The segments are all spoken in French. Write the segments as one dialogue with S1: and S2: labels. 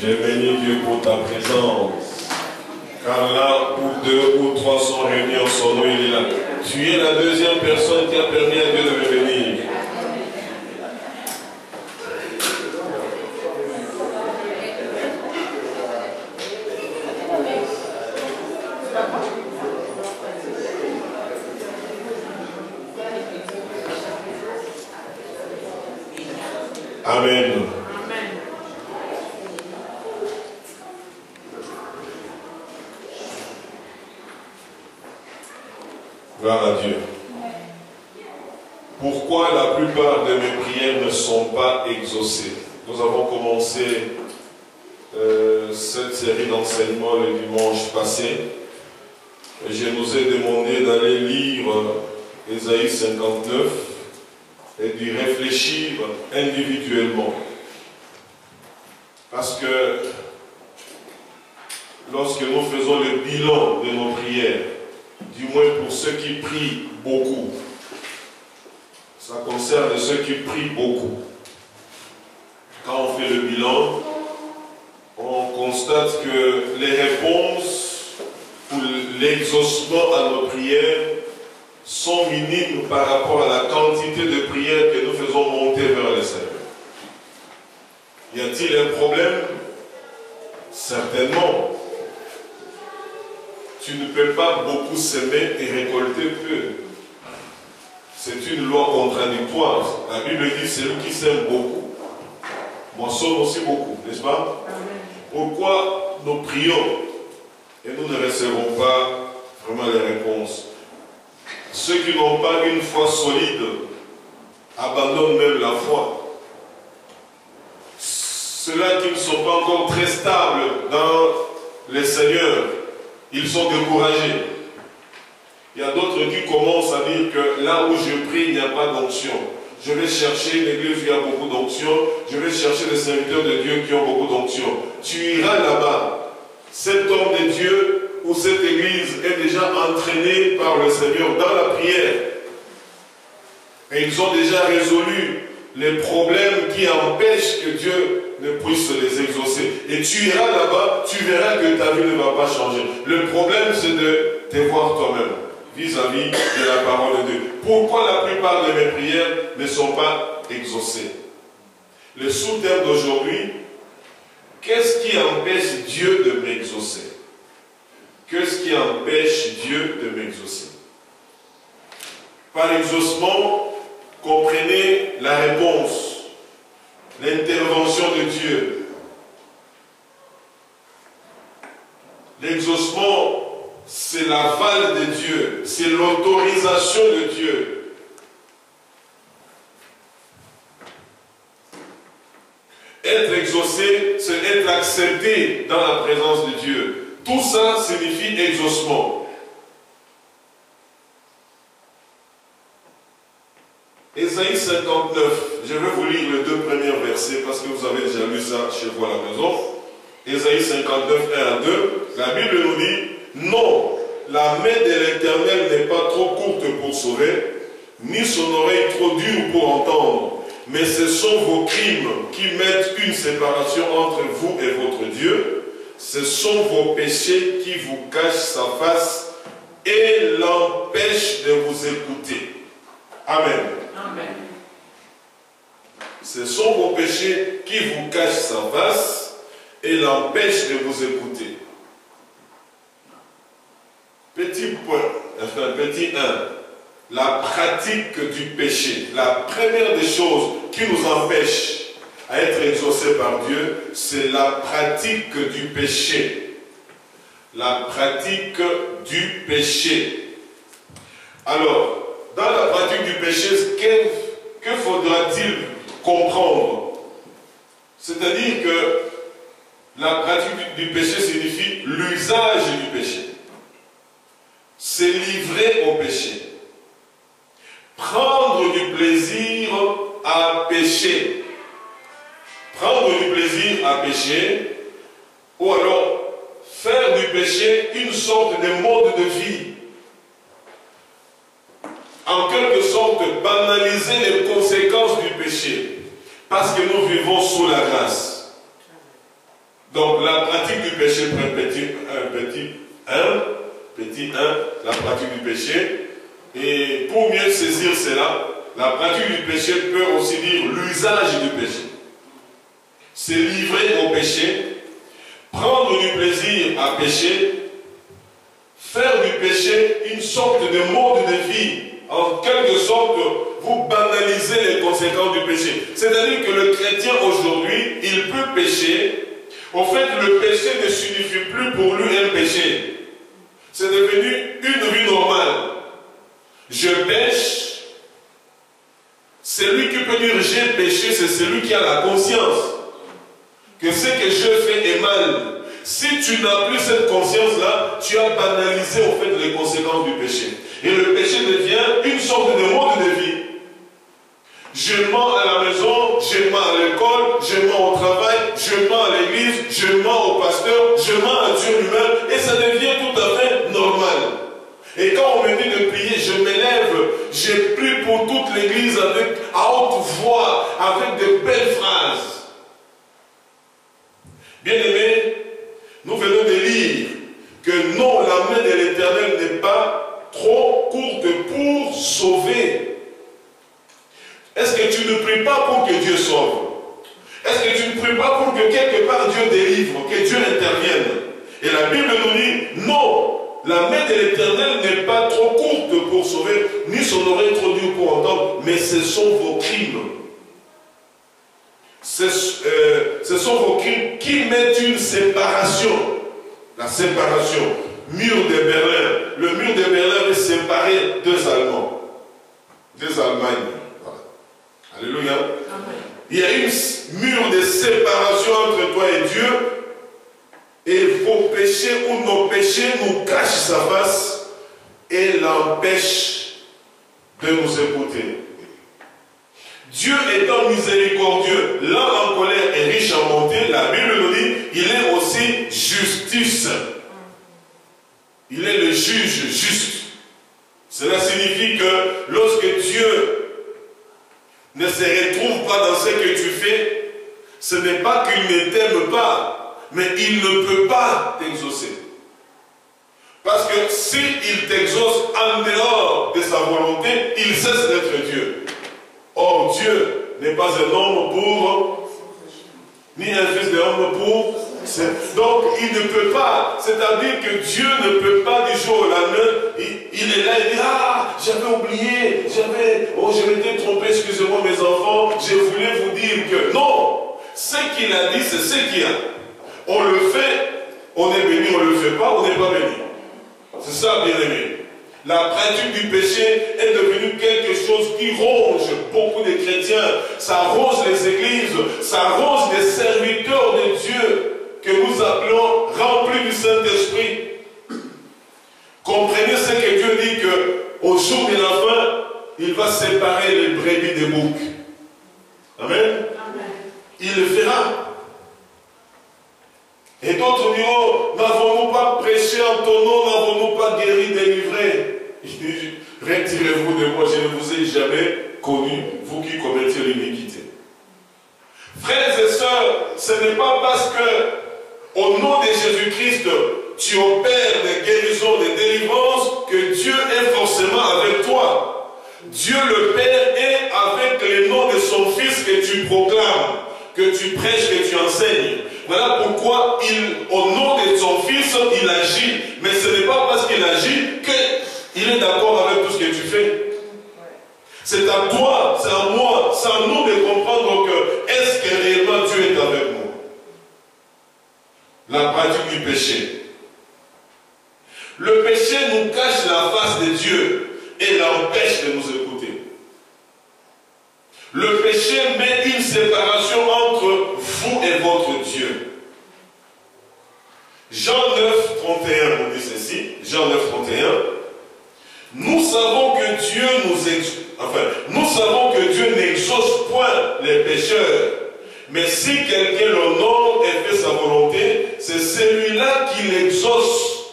S1: J'ai béni Dieu pour ta présence. Car là où deux ou trois sont réunis en son nom, il est là. Tu es la deuxième personne qui a permis à Dieu de me venir. Amen. Gloire à Dieu. Pourquoi la plupart de mes prières ne sont pas exaucées? Nous avons commencé cette série d'enseignements le dimanche passé. Et je nous ai demandé d'aller lire Ésaïe 59 et d'y réfléchir individuellement. Parce que lorsque nous faisons le bilan de nos prières, du moins pour ceux qui prient beaucoup, ça concerne ceux qui prient beaucoup. Quand on fait le bilan, on constate que les réponses ou l'exaucement à nos prières sont minimes par rapport à la quantité de prières que nous faisons monter vers le Seigneur. Y a-t-il un problème? Certainement. Tu ne peux pas beaucoup semer et récolter peu. C'est une loi contradictoire. La Bible dit celui qui sème beaucoup moissonne aussi beaucoup, n'est-ce pas? Pourquoi nous prions et nous ne recevons pas vraiment les réponses? Ceux qui n'ont pas une foi solide abandonnent même la foi. Ceux-là qui ne sont pas encore très stables dans le Seigneur, ils sont découragés. Il y a d'autres qui commencent à dire que là où je prie, il n'y a pas d'onction. Je vais chercher une église où il y a beaucoup d'onction. Je vais chercher des serviteurs de Dieu qui ont beaucoup d'onction. Tu iras là-bas. Cet homme de Dieu ou cette église est déjà entraînée par le Seigneur dans la prière. Et ils ont déjà résolu les problèmes qui empêchent que Dieu ne puisse les exaucer. Et tu iras là-bas, tu verras que ta vie ne va pas changer. Le problème, c'est de te voir toi-même vis-à-vis de la parole de Dieu. Pourquoi la plupart de mes prières ne sont pas exaucées? Le sous-thème d'aujourd'hui, qu'est-ce qui empêche Dieu de m'exaucer? Qu'est-ce qui empêche Dieu de m'exaucer? Par exaucement, comprenez la réponse, l'intervention de Dieu. L'exaucement, c'est l'aval de Dieu, c'est l'autorisation de Dieu. Être exaucé, c'est être accepté dans la présence de Dieu. Tout ça signifie exaucement. Ésaïe 59, je vais vous lire les deux premiers versets parce que vous avez déjà lu ça chez vous à la maison. Ésaïe 59, 1 à 2, la Bible nous dit: non, la main de l'Éternel n'est pas trop courte pour sauver, ni son oreille trop dure pour entendre, mais ce sont vos crimes qui mettent une séparation entre vous et votre Dieu. Ce sont vos péchés qui vous cachent sa face et l'empêchent de vous écouter. Amen. Amen. Ce sont vos péchés qui vous cachent sa face et l'empêchent de vous écouter. Petit point, enfin petit 1, la pratique du péché. La première des choses qui nous empêche à être exaucés par Dieu, c'est la pratique du péché. La pratique du péché. Alors, dans la pratique du péché, que faudra-t-il comprendre? C'est-à-dire que la pratique du péché signifie l'usage du péché. C'est livrer au péché. Prendre du plaisir à pécher. Prendre du plaisir à pécher, ou alors faire du péché une sorte de mode de vie. En quelque sorte, banaliser les conséquences du péché. Parce que nous vivons sous la grâce. Donc la pratique du péché, petit 1, la pratique du péché. Et pour mieux saisir cela, la pratique du péché peut aussi dire l'usage du péché. C'est livrer au péché, prendre du plaisir à pécher, faire du péché une sorte de mode de vie. En quelque sorte, vous banalisez les conséquences du péché. C'est-à-dire que le chrétien aujourd'hui, il peut pécher. En fait, le péché ne signifie plus pour lui un péché. C'est devenu une vie normale. Je pêche. Celui qui peut dire j'ai péché, c'est celui qui a la conscience que ce que je fais est mal. Si tu n'as plus cette conscience-là, tu as banalisé en fait les conséquences du péché. Et le péché devient une sorte de mode de vie. Je mens à la maison, je mens à l'école, je mens au travail, je mens à l'église, je mens au pasteur, je mens à Dieu lui-même, et ça devient tout à fait normal. Et quand on me dit de prier, je m'élève, je prie pour toute l'église à haute voix, avec de belles phrases. Bien-aimés, nous venons de lire que non, la main de l'Éternel n'est pas trop courte pour sauver. Est-ce que tu ne pries pas pour que Dieu sauve? Est-ce que tu ne pries pas pour que quelque part Dieu délivre, que Dieu intervienne? Et la Bible nous dit, non, la main de l'Éternel n'est pas trop courte pour sauver, ni son oreille trop dure pour entendre, mais ce sont vos crimes. Ce sont vos crimes qui mettent une séparation. La séparation. Mur de Berlin. Le mur de Berlin veut séparer deux Allemands. Deux Allemagnes. Voilà. Alléluia. Amen. Il y a un mur de séparation entre toi et Dieu. Et vos péchés ou nos péchés nous cachent sa face et l'empêchent de nous écouter. Dieu étant miséricordieux, lent en colère et riche en bonté, la Bible nous dit, il est aussi justice. Il est le juge juste. Cela signifie que lorsque Dieu ne se retrouve pas dans ce que tu fais, ce n'est pas qu'il ne t'aime pas, mais il ne peut pas t'exaucer. Parce que s'il t'exauce en dehors de sa volonté, il cesse d'être Dieu. Or, Dieu n'est pas un homme pour, ni un fils d'homme pour. Donc, il ne peut pas. C'est-à-dire que Dieu ne peut pas du jour au lendemain. Il est là, il dit, ah, j'avais oublié, je m'étais trompé, excusez-moi mes enfants, je voulais vous dire que non. Ce qu'il a dit, c'est ce qu'il y a. On le fait, on est béni, on ne le fait pas, on n'est pas béni. C'est ça, bien aimé. La pratique du péché est devenue quelque chose qui ronge beaucoup de chrétiens. Ça ronge les églises, ça ronge les serviteurs de Dieu que nous appelons remplis du Saint-Esprit. Comprenez ce que Dieu dit, qu'au jour de la fin, il va séparer les brebis des boucs. Amen. Amen. Il le fera. Et d'autres diront, n'avons-nous pas prêché en ton nom, n'avons-nous pas guéri, délivré? Il dit, retirez-vous de moi, je ne vous ai jamais connu, vous qui commettez l'iniquité. Frères et sœurs, ce n'est pas parce que, au nom de Jésus-Christ, tu opères des guérisons, des délivrances, que Dieu est forcément avec toi. Dieu le Père est avec les noms de son Fils que tu proclames, que tu prêches, que tu enseignes. Voilà pourquoi au nom de son Fils, il agit. Mais ce n'est pas parce qu'il agit qu'il est d'accord avec tout ce que tu fais. C'est à toi, c'est à moi, c'est à nous de comprendre que est-ce que réellement Dieu est avec nous. La pratique du péché. Le péché nous cache la face de Dieu et l'empêche de nous écouter. Le péché met une séparation entre vous et votre Dieu. Jean 9, 31 nous dit ceci. Jean 9, 31. Nous savons que Dieu n'exauce point les pécheurs. Mais si quelqu'un l'honore et fait sa volonté, c'est celui-là qui l'exauce.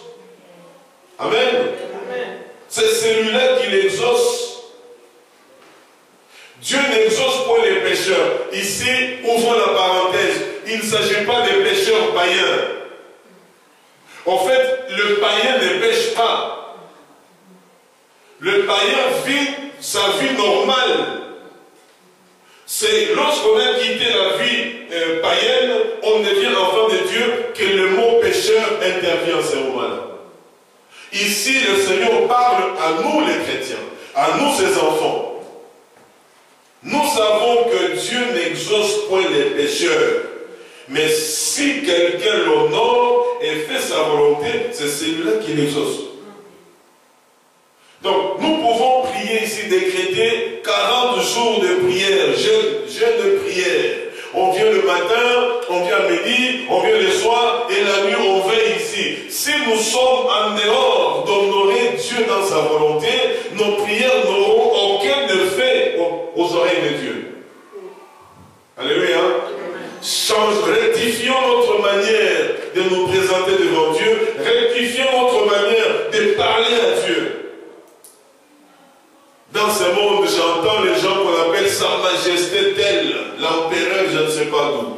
S1: Amen. Amen. C'est celui-là qui l'exauce. Dieu n'exauce pas les pécheurs. Ici, ouvrons la parenthèse. Il ne s'agit pas des pécheurs païens. païen. En fait, le païen ne pêche pas. Le païen vit sa vie normale. C'est lorsqu'on a quitté la vie païenne, on devient enfant de Dieu, que le mot pécheur intervient à ce moment-là. Ici, le Seigneur parle à nous les chrétiens, à nous ses enfants. Nous savons que Dieu n'exauce point les pécheurs. Mais si quelqu'un l'honore et fait sa volonté, c'est celui-là qui l'exauce. Donc, nous pouvons prier ici, décréter 40 jours de prière, jeûne de prière. On vient le matin, on vient à midi, on vient le soir, et la nuit, on veille ici. Si nous sommes en dehors d'honorer Dieu dans sa volonté, nos prières n'auront aucun effet aux oreilles de Dieu. Alléluia. Rectifions notre manière de nous présenter devant Dieu, rectifions notre manière de parler à Dieu. Dans ce monde, j'entends les gens qu'on appelle Sa Majesté tel, l'empereur, je ne sais pas d'où.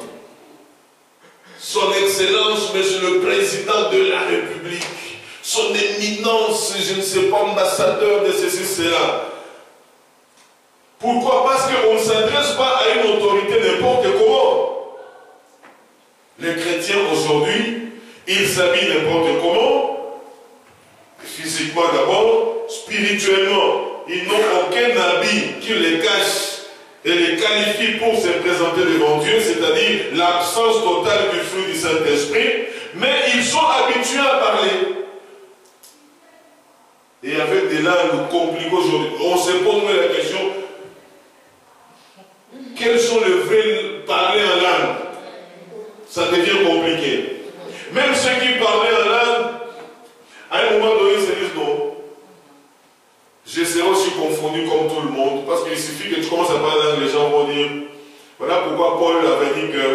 S1: Son Excellence, Monsieur le Président de la République. Son Éminence, je ne sais pas, ambassadeur de ceci, cela. Pourquoi? Parce qu'on ne s'adresse pas à une autorité n'importe comment. Les chrétiens aujourd'hui, ils s'habillent n'importe comment, physiquement d'abord, spirituellement. Ils n'ont aucun habit qui les cache et les qualifie pour se présenter devant Dieu, c'est-à-dire l'absence totale du fruit du Saint-Esprit, mais ils sont habitués à parler. Et avec des langues compliquées aujourd'hui, on se pose la question, quels sont les vrais parler en langue? Ça devient compliqué. Même ceux qui parlaient en langue, à un moment donné, ils se disent non. Je serai aussi confondu comme tout le monde, parce qu'il suffit que tu commences à parler en langue, les gens vont dire, voilà pourquoi Paul avait dit que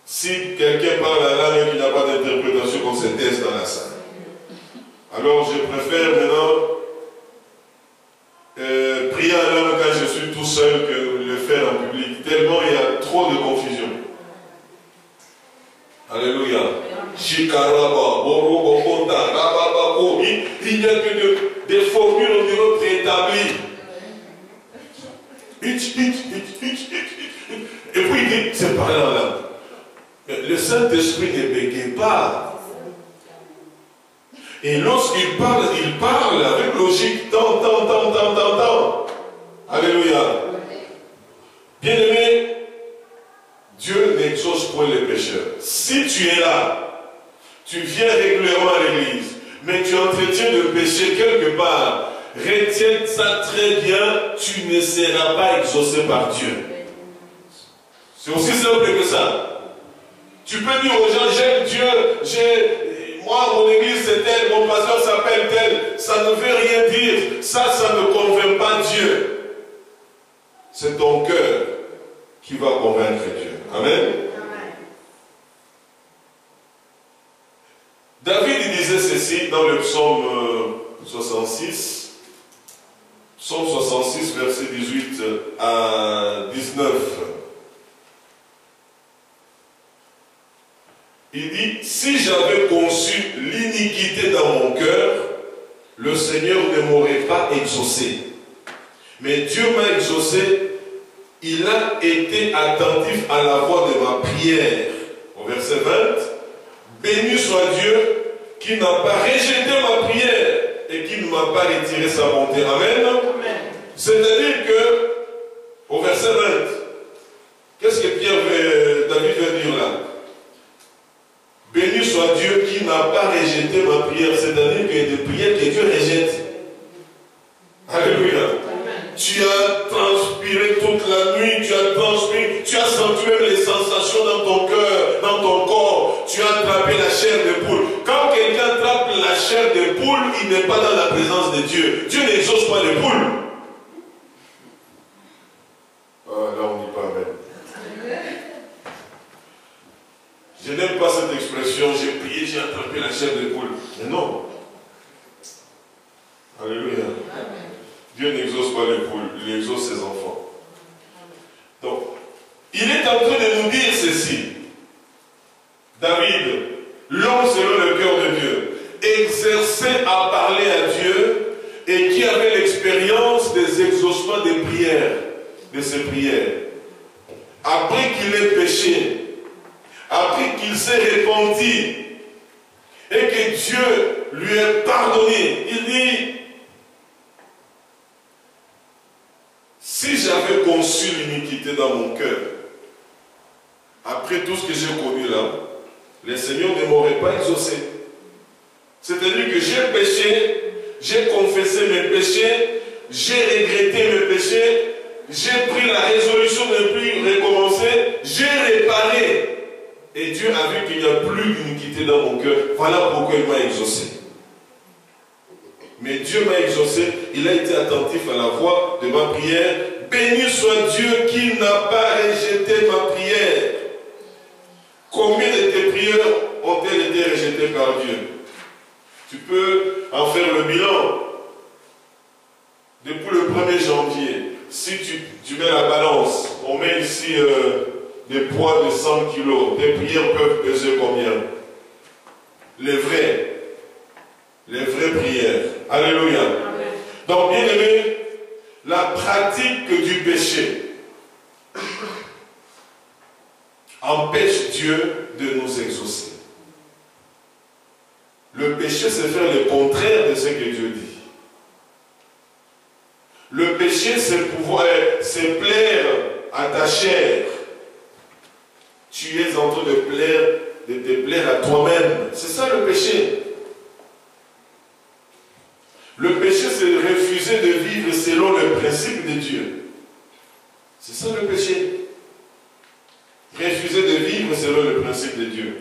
S1: si quelqu'un parle en langue et qu'il n'y a pas d'interprétation, qu'on se taise dans la salle. Alors je préfère maintenant prier en langue quand je suis tout seul que le faire en public, tellement il y a trop de confusion. Alléluia. Shikaraba, Borobo, Konda, Rababako. Il n'y a que des formules au niveau préétablies. Et puis il dit, c'est par là. Le Saint-Esprit ne bégaye pas. Et lorsqu'il parle avec logique. Tant. Alléluia. Bien-aimé, Dieu n'exauce point les pécheurs. Si tu es là, tu viens régulièrement à l'église, mais tu entretiens le péché quelque part, retiens ça très bien, tu ne seras pas exaucé par Dieu. C'est aussi simple que ça. Tu peux dire aux gens, j'aime Dieu, moi mon église c'est tel, mon pasteur s'appelle tel, ça ne veut rien dire, ça ne convainc pas Dieu. C'est ton cœur qui va convaincre Dieu. Amen. David il disait ceci dans le psaume 66, psaume 66, verset 18 à 19. Il dit, si j'avais conçu l'iniquité dans mon cœur, le Seigneur ne m'aurait pas exaucé. Mais Dieu m'a exaucé. Il a été attentif à la voix de ma prière. Au verset 20, béni soit Dieu qui n'a pas rejeté ma prière et qui ne m'a pas retiré sa bonté. Amen. C'est-à-dire que, au verset 20, qu'est-ce que David veut dire là? Béni soit Dieu qui n'a pas rejeté ma prière. C'est-à-dire qu'il y a des prières que Dieu rejette. Alléluia. Tu as transpiré toute la nuit, tu as senti même les sensations dans ton cœur, dans ton corps. Tu as attrapé la chair de poule. Quand quelqu'un attrape la chair de poule, il n'est pas dans la présence de Dieu. Dieu n'exauce pas les poules. Ah, là, on dit pas amen. Je n'aime pas cette expression, j'ai prié, j'ai attrapé la chair de poule. Mais non. Alléluia. Dieu n'exauce pas les poules, il exauce ses enfants. Donc, il est en train de nous dire ceci. David, l'homme selon le cœur de Dieu, exerçait à parler à Dieu et qui avait l'expérience des exaucements des prières, de ses prières. Après qu'il ait péché, après qu'il s'est repenti et que Dieu lui ait pardonné, il dit, si j'avais conçu l'iniquité dans mon cœur, après tout ce que j'ai connu là, le Seigneur ne m'aurait pas exaucé. C'est-à-dire que j'ai péché, j'ai confessé mes péchés, j'ai regretté mes péchés, j'ai pris la résolution de ne plus recommencer, j'ai réparé. Et Dieu a vu qu'il n'y a plus d'iniquité dans mon cœur. Voilà pourquoi il m'a exaucé. Mais Dieu m'a exaucé, il a été attentif à la voix de ma prière. Béni soit Dieu qui n'a pas rejeté ma prière. Combien de tes prières ont-elles été rejetées par Dieu? Tu peux en faire le bilan. Depuis le 1er janvier, si tu mets la balance, on met ici des poids de 100 kilos, tes prières peuvent peser combien? Les vraies prières. Alléluia. Amen. Donc, bien aimé, la pratique du péché empêche Dieu de nous exaucer. Le péché, c'est faire le contraire de ce que Dieu dit. Le péché, c'est plaire à ta chair. Tu es en train de te plaire à toi-même. C'est ça le péché. Le péché, c'est refuser de vivre selon le principe de Dieu. C'est ça le péché. Refuser de vivre selon le principe de Dieu.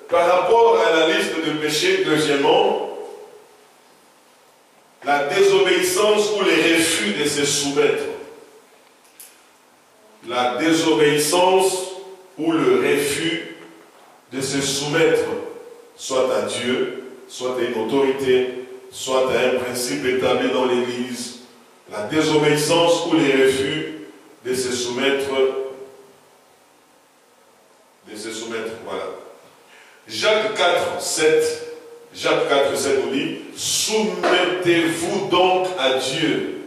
S1: Par rapport à la liste de péchés, deuxièmement, la désobéissance ou le refus de se soumettre. La désobéissance ou le refus de se soumettre, soit à Dieu, soit à une autorité, soit à un principe établi dans l'Église. La désobéissance ou le refus de se soumettre, voilà. Jacques 4, 7 nous dit, soumettez-vous donc à Dieu.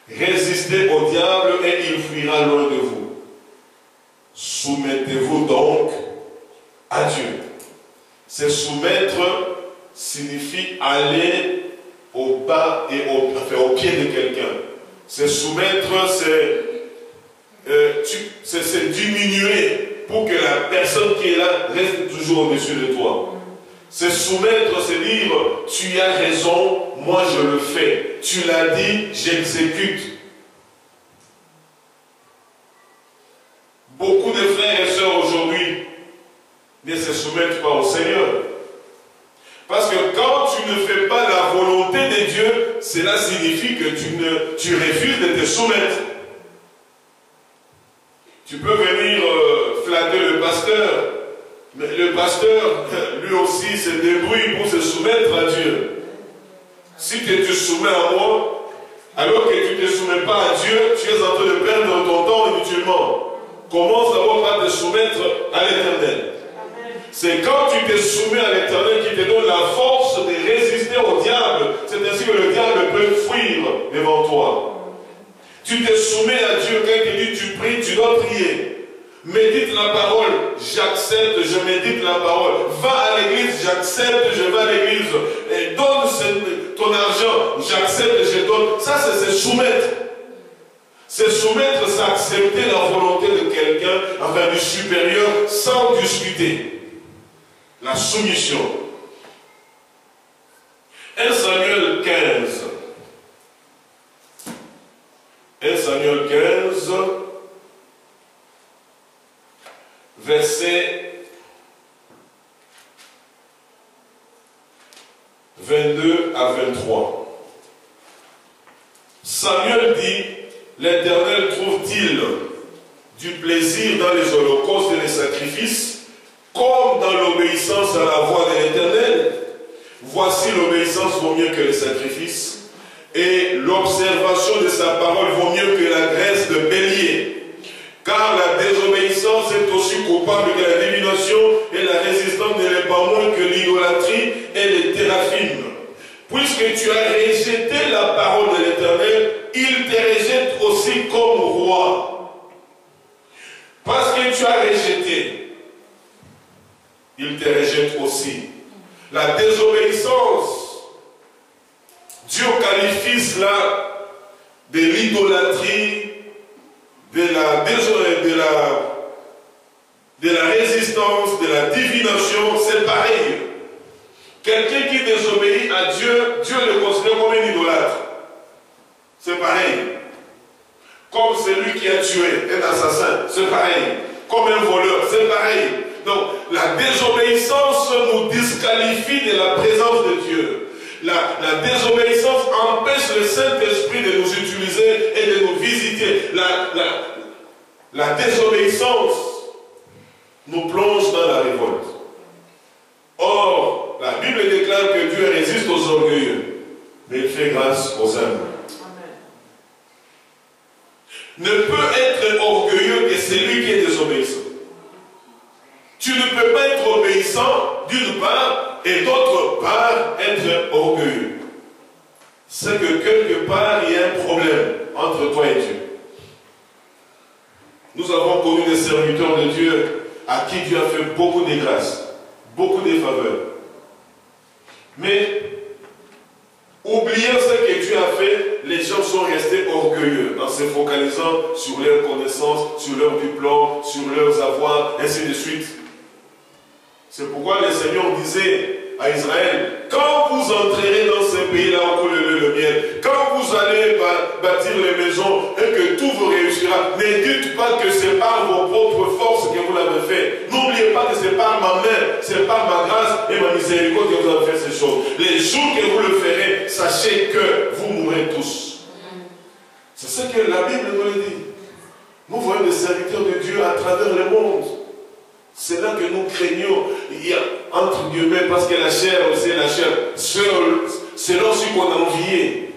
S1: Résistez au diable et il fuira loin de vous. Soumettez-vous donc à Dieu. Se soumettre signifie aller au bas et au pied de quelqu'un. Se soumettre, c'est diminuer pour que la personne qui est là reste toujours au-dessus de toi. Se soumettre, c'est dire, tu as raison, moi je le fais. Tu l'as dit, j'exécute. Beaucoup de frères et sœurs aujourd'hui ne se soumettent pas au Seigneur. Parce que quand tu ne fais pas la volonté de Dieu, cela signifie que tu refuses de te soumettre. Tu peux venir flatter le pasteur, mais le pasteur, lui aussi, se débrouille pour se soumettre à Dieu. Si tu te soumets à moi, alors que tu ne te soumets pas à Dieu, tu es en train de perdre ton temps inutilement. Commence d'abord par te soumettre à l'Éternel. C'est quand tu te soumets à l'Éternel qui te donne la force de résister au diable. C'est ainsi que le diable peut fuir devant toi. Tu te soumets à Dieu quand il dit tu pries, tu dois prier. Médite la parole, j'accepte, je médite la parole. Va à l'église, j'accepte, je vais à l'église. Et donne ton argent, j'accepte, je donne. Ça, c'est se soumettre. Se soumettre, c'est accepter la volonté de quelqu'un, enfin du supérieur, sans discuter. La soumission. 1 Samuel 15. 1 Samuel 15, verset 22 à 23. Samuel dit, l'Éternel trouve-t-il du plaisir dans les holocaustes et les sacrifices, comme dans l'obéissance à la voix de l'Éternel? Voici l'obéissance vaut mieux que les sacrifices, et l'observation de sa parole vaut mieux que la graisse de bélier. Car la désobéissance est aussi coupable que la divination, et la résistance ne l'est pas moins que l'idolâtrie et les théraphim. Puisque tu as rejeté la parole de l'Éternel, il te rejette aussi comme roi. Parce que tu as rejeté, il te rejette aussi. La désobéissance, Dieu qualifie cela de l'idolâtrie, de la résistance, de la divination. C'est pareil. Quelqu'un qui désobéit à Dieu, Dieu le considère comme un idolâtre. C'est pareil. Comme celui qui a tué, un assassin, c'est pareil. Comme un voleur, c'est pareil. Donc, la désobéissance nous disqualifie de la présence de Dieu. La désobéissance empêche le Saint-Esprit de nous utiliser et de nous visiter. La désobéissance nous plonge dans la révolte. Or, la Bible déclare que Dieu résiste aux orgueilleux, mais il fait grâce aux humbles. Ne peut être orgueilleux que celui qui est désobéissant. Tu ne peux pas être obéissant d'une part et d'autre part être orgueilleux. C'est que quelque part il y a un problème entre toi et Dieu. Nous avons connu des serviteurs de Dieu à qui Dieu a fait beaucoup de grâces, beaucoup de faveurs. Mais oubliant ce que Dieu a fait, les gens sont restés orgueilleux en se focalisant sur leurs connaissances, sur leurs diplômes, sur leurs avoirs, ainsi de suite. C'est pourquoi le Seigneur disait à Israël, quand vous entrerez dans ce pays-là où coule le miel, quand vous allez bâtir les maisons et que tout vous réussira, ne dites pas que c'est par vos propres forces que vous l'avez fait. N'oubliez pas que c'est par ma main, c'est par ma grâce et ma miséricorde que vous avez fait ces choses. Les jours que vous le ferez, sachez que vous mourrez tous. C'est ce que la Bible nous le dit. Nous voyons des serviteurs de Dieu à travers le monde. C'est là que nous craignons, il y a, entre guillemets, parce que la chair, c'est la chair, selon ce qu'on a envié.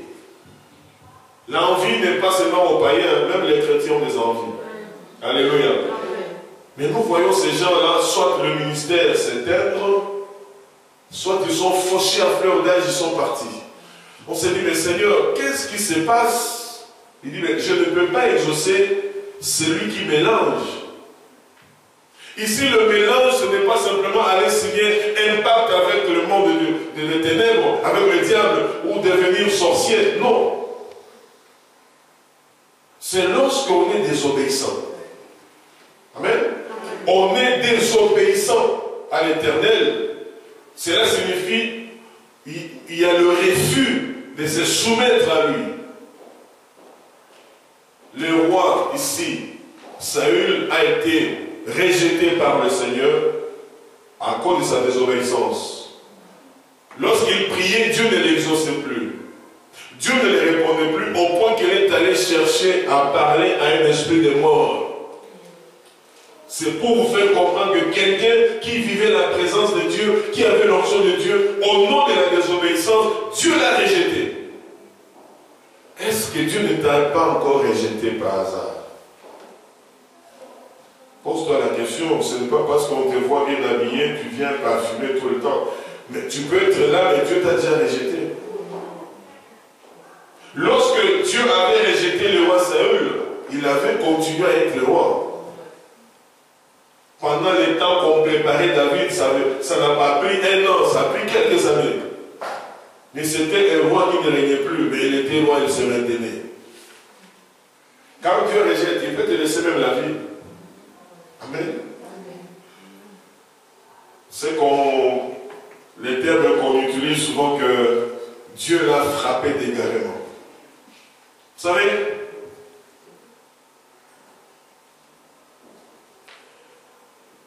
S1: L'envie n'est pas seulement aux païens, même les chrétiens ont des envies. Alléluia. Mais nous voyons ces gens-là, soit le ministère s'éteindre, soit ils sont fauchés à fleur d'âge, ils sont partis. On s'est dit, mais Seigneur, qu'est-ce qui se passe? Il dit, mais je ne peux pas exaucer celui qui mélange. Ici, le mélange, ce n'est pas simplement aller signer un pacte avec le monde des ténèbres, avec le diable, ou devenir sorcier. Non. C'est lorsqu'on est désobéissant. Amen. On est désobéissant à l'Éternel. Cela signifie il y a le refus de se soumettre à lui. Le roi, ici, Saül, a été rejeté par le Seigneur à cause de sa désobéissance. Lorsqu'il priait, Dieu ne l'exauçait plus. Dieu ne lui répondait plus au point qu'il est allé chercher à parler à un esprit de mort. C'est pour vous faire comprendre que quelqu'un qui vivait la présence de Dieu, qui avait l'onction de Dieu, au nom de la désobéissance, Dieu l'a rejeté. Est-ce que Dieu ne t'a pas encore rejeté par hasard? Pose-toi la question, ce n'est pas parce qu'on te voit bien habillé, tu viens parfumer tout le temps. Mais tu peux être là, mais Dieu t'a déjà rejeté. Lorsque Dieu avait rejeté le roi Saül, il avait continué à être le roi. Pendant les temps qu'on préparait David, ça n'a pas pris un an, ça a pris quelques années. Mais c'était un roi qui ne régnait plus, mais il était roi, il se maintenait. Quand Dieu rejette, il peut te laisser même la vie. Amen. C'est les termes qu'on utilise souvent que Dieu l'a frappé d'égarement. Vous savez,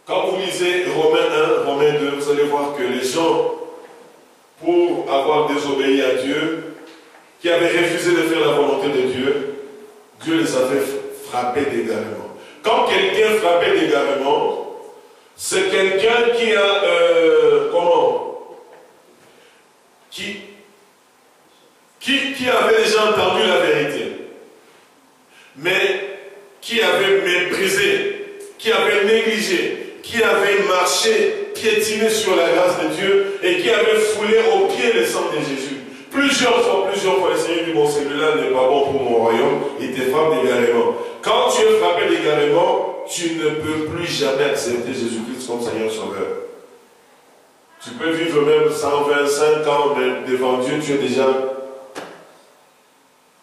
S1: quand vous lisez Romains 1, Romains 2, vous allez voir que les gens, pour avoir désobéi à Dieu, qui avaient refusé de faire la volonté de Dieu, Dieu les avait frappés d'égarement. Quand quelqu'un est frappé d'égarement, c'est quelqu'un qui a, qui avait déjà entendu la vérité, mais qui avait méprisé qui avait marché, piétiné sur la grâce de Dieu et qui avait foulé au pied le sang de Jésus. Plusieurs fois, le Seigneur dit, bon, celui-là n'est pas bon pour mon royaume, il te frappe d'égarement. Quand tu es frappé d'égarement, tu ne peux plus jamais accepter Jésus-Christ comme Seigneur Sauveur. Tu peux vivre même 125 ans, mais devant Dieu, tu es déjà...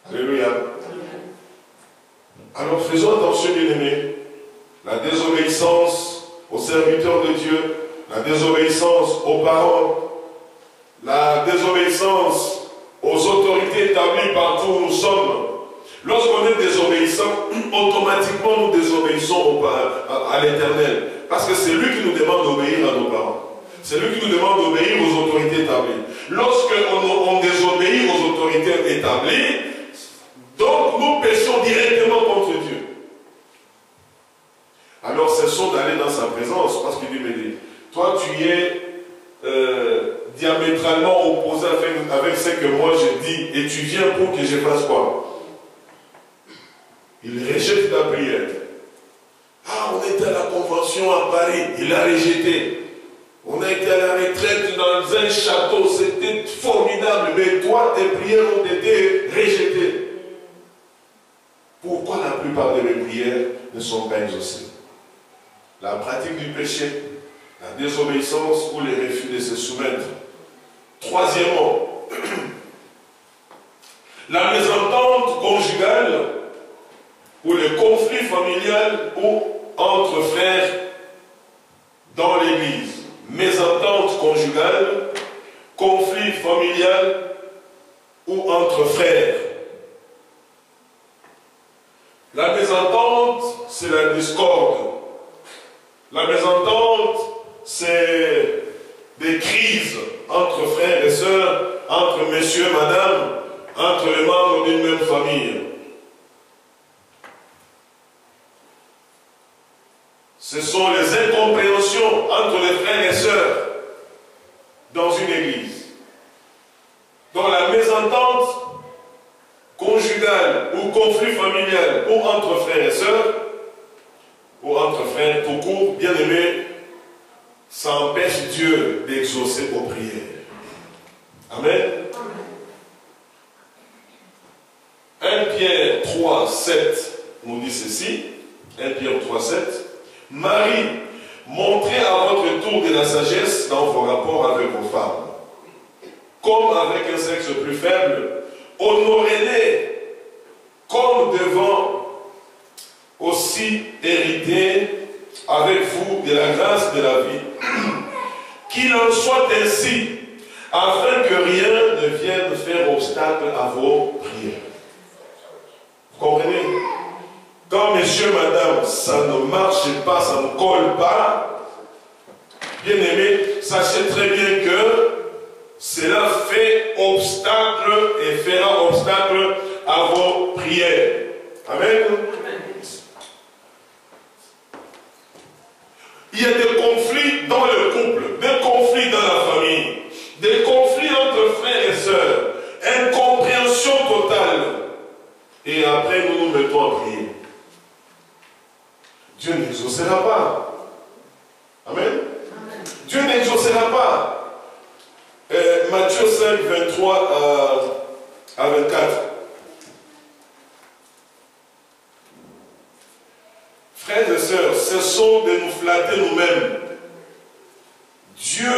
S1: Alléluia. Alors faisons attention, bien-aimés. La désobéissance aux serviteurs de Dieu, la désobéissance aux parents, la désobéissance aux autorités établies partout où nous sommes. Lorsqu'on est désobéissant, automatiquement nous désobéissons à l'Éternel. Parce que c'est lui qui nous demande d'obéir à nos parents. C'est lui qui nous demande d'obéir aux autorités établies. Lorsqu'on désobéit aux autorités établies, donc nous péchons directement contre Dieu. Alors cessons d'aller dans sa présence, parce qu'il lui dit, toi tu es diamétralement opposé avec ce que moi je dis, et tu viens pour que je fasse quoi? Il rejette ta prière. Ah, on était à la convention à Paris, il a rejeté. On a été à la retraite dans un château, c'était formidable, mais toi, tes prières ont été rejetées. Pourquoi la plupart de mes prières ne sont pas exaucées? La pratique du péché, la désobéissance ou les refus de se soumettre. Troisièmement, la mésentente conjugale ou le conflit familial ou entre frères dans l'église. Mésentente conjugale, conflit familial ou entre frères. La mésentente, c'est la discorde. La mésentente, c'est des crises entre frères et sœurs, entre monsieur et madame, entre les membres d'une même famille. Ce sont les incompréhensions entre les frères et sœurs dans une église. Dans la mésentente conjugale ou conflit familial ou entre frères et sœurs, ou entre frères tout court, bien aimés, ça empêche Dieu d'exaucer vos prières. Amen. 1 Pierre 3, 7 nous dit ceci. 1 Pierre 3, 7. Marie, montrez à votre tour de la sagesse dans vos rapports avec vos femmes. Comme avec un sexe plus faible, honorez-les comme devant aussi hériter avec vous de la grâce de la vie. Qu'il en soit ainsi, afin que rien ne vienne faire obstacle à vos prières. Vous comprenez? Quand monsieur, madame, ça ne marche pas, ça ne colle pas, bien aimé, sachez très bien que cela fait obstacle et fera obstacle à vos prières. Amen. Il y a des conflits dans le couple, des conflits dans la famille, des conflits entre frères et sœurs, incompréhension totale. Et après, nous nous mettons à prier. Dieu n'exaucera pas. Amen. Amen. Dieu n'exaucera pas. Matthieu 5, 23 à 24. Frères et sœurs, cessons de nous flatter nous-mêmes. Dieu,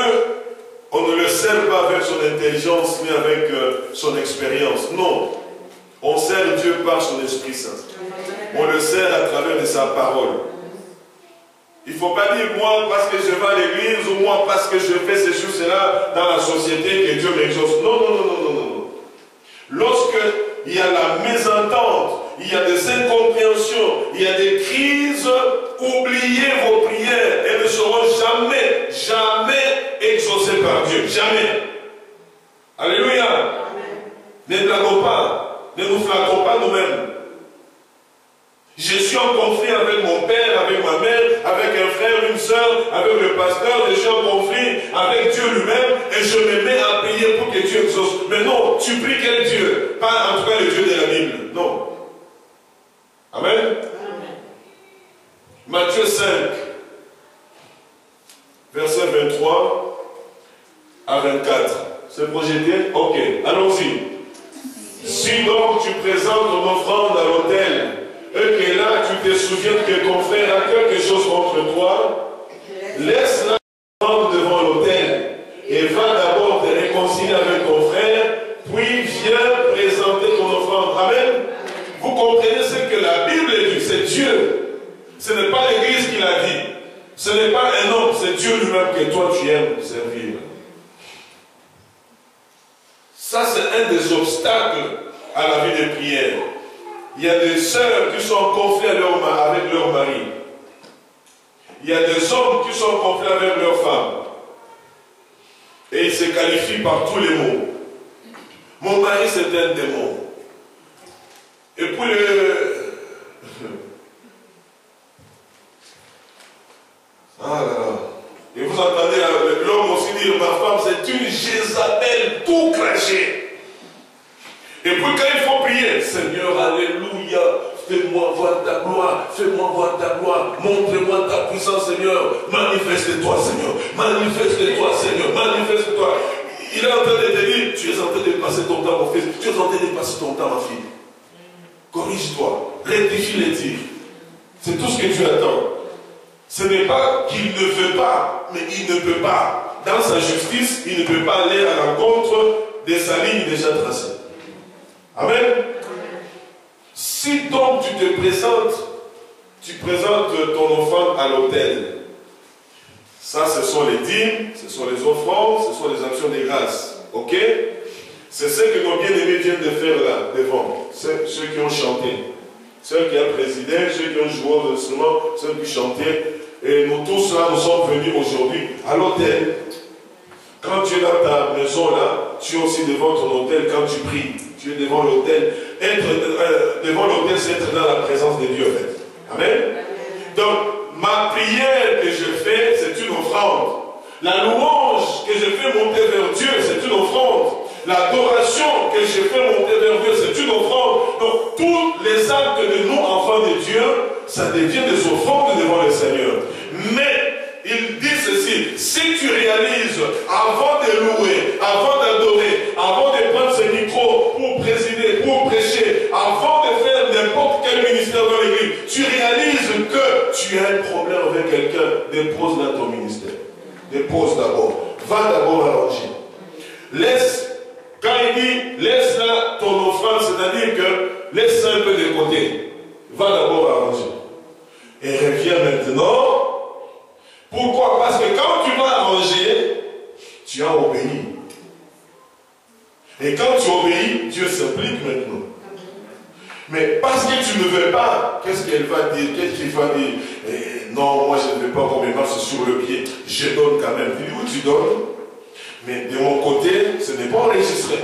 S1: on ne le sert pas avec son intelligence ni avec son expérience. Non. On sert Dieu par son Esprit Saint. On le sert à travers de sa parole. Il ne faut pas dire moi parce que je vais à l'église ou moi parce que je fais ces choses-là dans la société que Dieu m'exauce. Non, non, non, non, non, non. Lorsque il y a la mésentente, il y a des incompréhensions, il y a des crises, oubliez vos prières. Elles ne seront jamais, jamais exaucées par Dieu. Jamais. Alléluia. Amen. Ne blaguons pas. Ne nous flattons pas nous-mêmes. Je suis en conflit avec mon père, avec ma mère, avec un frère, une soeur, avec le pasteur. Je suis en conflit avec Dieu lui-même et je me mets à prier pour que Dieu exauce. Mais non, tu pries quel Dieu? Pas en tout cas le Dieu de la Bible. Non. Amen. Amen. Matthieu 5, versets 23 à 24. C'est projeté? Ok, allons-y. Si donc tu présentes ton offrande à l'autel, et que là tu te souviens que ton frère a quelque chose contre toi, laisse-la devant l'autel et va d'abord te réconcilier avec ton frère, puis viens présenter ton offrande. Amen. Vous comprenez ce que la Bible dit, c'est Dieu. Ce n'est pas l'Église qui l'a dit. Ce n'est pas un homme, c'est Dieu lui-même que toi tu aimes servir. Ça, c'est un des obstacles à la vie de prière. Il y a des sœurs qui sont en conflit avec leur mari. Il y a des hommes qui sont en conflit avec leur femme. Et ils se qualifient par tous les mots. Mon mari, c'est un démon. Et puis ah là là. Et vous entendez l'homme aussi dire, ma femme, c'est une Jézabel tout crachée. Et puis quand il faut prier, Seigneur, alléluia, fais-moi voir ta gloire, fais-moi voir ta gloire, montre-moi ta puissance, Seigneur, manifeste-toi, Seigneur, manifeste-toi, Seigneur, manifeste-toi. Il est en train de te dire, tu es en train de passer ton temps, mon fils, tu es en train de passer ton temps, ma fille. Corrige-toi, rectifie les tirs. C'est tout ce que tu attends. Ce n'est pas qu'il ne veut pas, mais il ne peut pas. Dans sa justice, il ne peut pas aller à l'encontre de sa ligne déjà tracée. Amen. Si donc tu te présentes, tu présentes ton offrande à l'autel. Ça, ce sont les dîmes, ce sont les offrandes, ce sont les actions de grâce. Ok? C'est ce que nos bien-aimés viennent de faire là, devant. Ceux qui ont chanté. Ceux qui ont présidé, ceux qui ont joué aux instruments, ceux qui chantaient. Et nous tous là, nous sommes venus aujourd'hui à l'autel. Quand tu es dans ta maison là, tu es aussi devant ton autel quand tu pries. Tu es devant l'autel. Être devant l'autel, c'est être dans la présence de Dieu en fait. Amen. Donc, ma prière que je fais, c'est une offrande. La louange que je fais monter vers Dieu, c'est une offrande. L'adoration que je fais monter vers Dieu, c'est une offrande. Donc, tous les actes de nous, enfants de Dieu, ça devient des offrandes devant le Seigneur. Mais, il dit ceci, si tu réalises, avant de louer, avant d'adorer, avant de prendre ce micro pour présider, pour prêcher, avant de faire n'importe quel ministère dans l'église, tu réalises que tu as un problème avec quelqu'un, dépose là ton ministère. Dépose d'abord. Va d'abord arranger. Laisse, quand il dit, laisse là ton offrande, c'est-à-dire que laisse ça un peu de côté. Va d'abord arranger. Et reviens maintenant. Pourquoi? Parce que quand tu vas arranger, tu as obéi. Et quand tu obéis, Dieu s'implique maintenant. Mais parce que tu ne veux pas, qu'est-ce qu'elle va dire? Qu'est-ce qu'il va dire? Non, moi je ne veux pas qu'on me marche sur le pied. Je donne quand même. Oui, tu donnes. Mais de mon côté, ce n'est pas enregistré.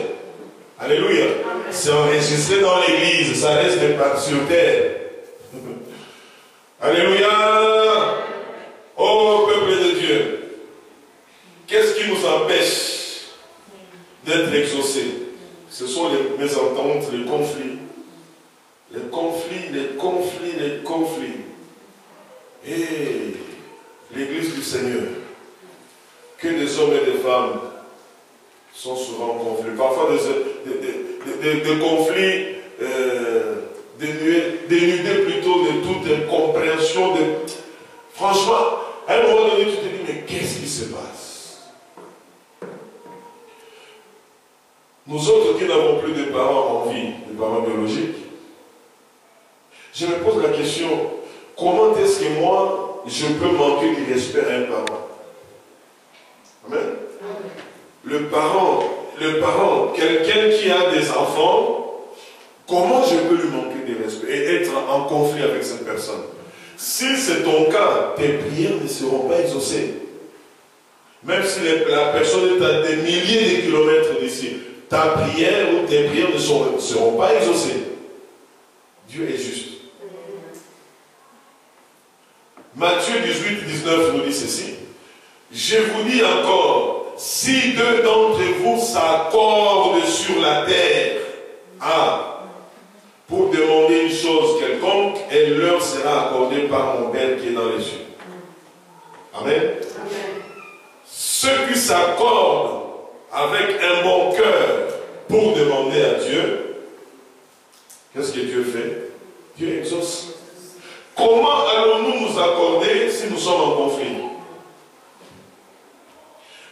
S1: Alléluia. C'est enregistré dans l'église. Ça reste pas sur terre. Alléluia. Oh peuple de Dieu. Qu'est-ce qui nous empêche d'être exaucés? Ce sont les mésententes, les conflits. Les conflits, les conflits, les conflits. Et l'église du Seigneur, que des hommes et des femmes sont souvent en conflit. Parfois des conflits dénudés plutôt de toute compréhension. Franchement, à un moment donné, tu te dis, mais qu'est-ce qui se passe? Nous autres qui n'avons plus de parents en vie, des parents biologiques, je me pose la question, comment est-ce que moi, je peux manquer du respect à un parent? Amen. Le parent, quelqu'un qui a des enfants, comment je peux lui manquer de respect et être en conflit avec cette personne? Si c'est ton cas, tes prières ne seront pas exaucées. Même si la personne est à des milliers de kilomètres d'ici, ta prière ou tes prières ne seront pas exaucées. Dieu est juste. Matthieu 18, 19 nous dit ceci. Je vous dis encore, si deux d'entre vous s'accordent sur la terre, pour demander une chose quelconque, elle leur sera accordée par mon Père qui est dans les cieux. Amen. Amen. ceux qui s'accordent avec un bon cœur pour demander à Dieu, qu'est-ce que Dieu fait? Dieu exauce. Comment allons-nous nous accorder si nous sommes en conflit?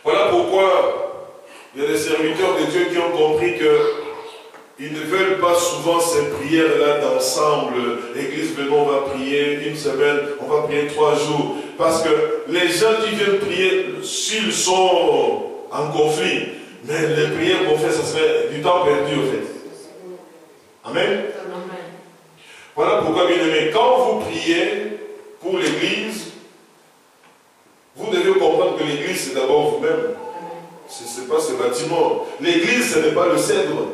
S1: Voilà pourquoi il y a des serviteurs de Dieu qui ont compris qu'ils ne veulent pas souvent ces prières-là d'ensemble. L'église, venons, on va prier une semaine, on va prier 3 jours. Parce que les gens qui viennent prier, s'ils sont en conflit, mais les prières qu'on fait, ça serait du temps perdu au fait. Amen. Voilà pourquoi, bien aimé, quand vous priez pour l'église, vous devez comprendre que l'église, c'est d'abord vous-même. Ce n'est pas ce bâtiment. L'église, ce n'est pas le cèdre.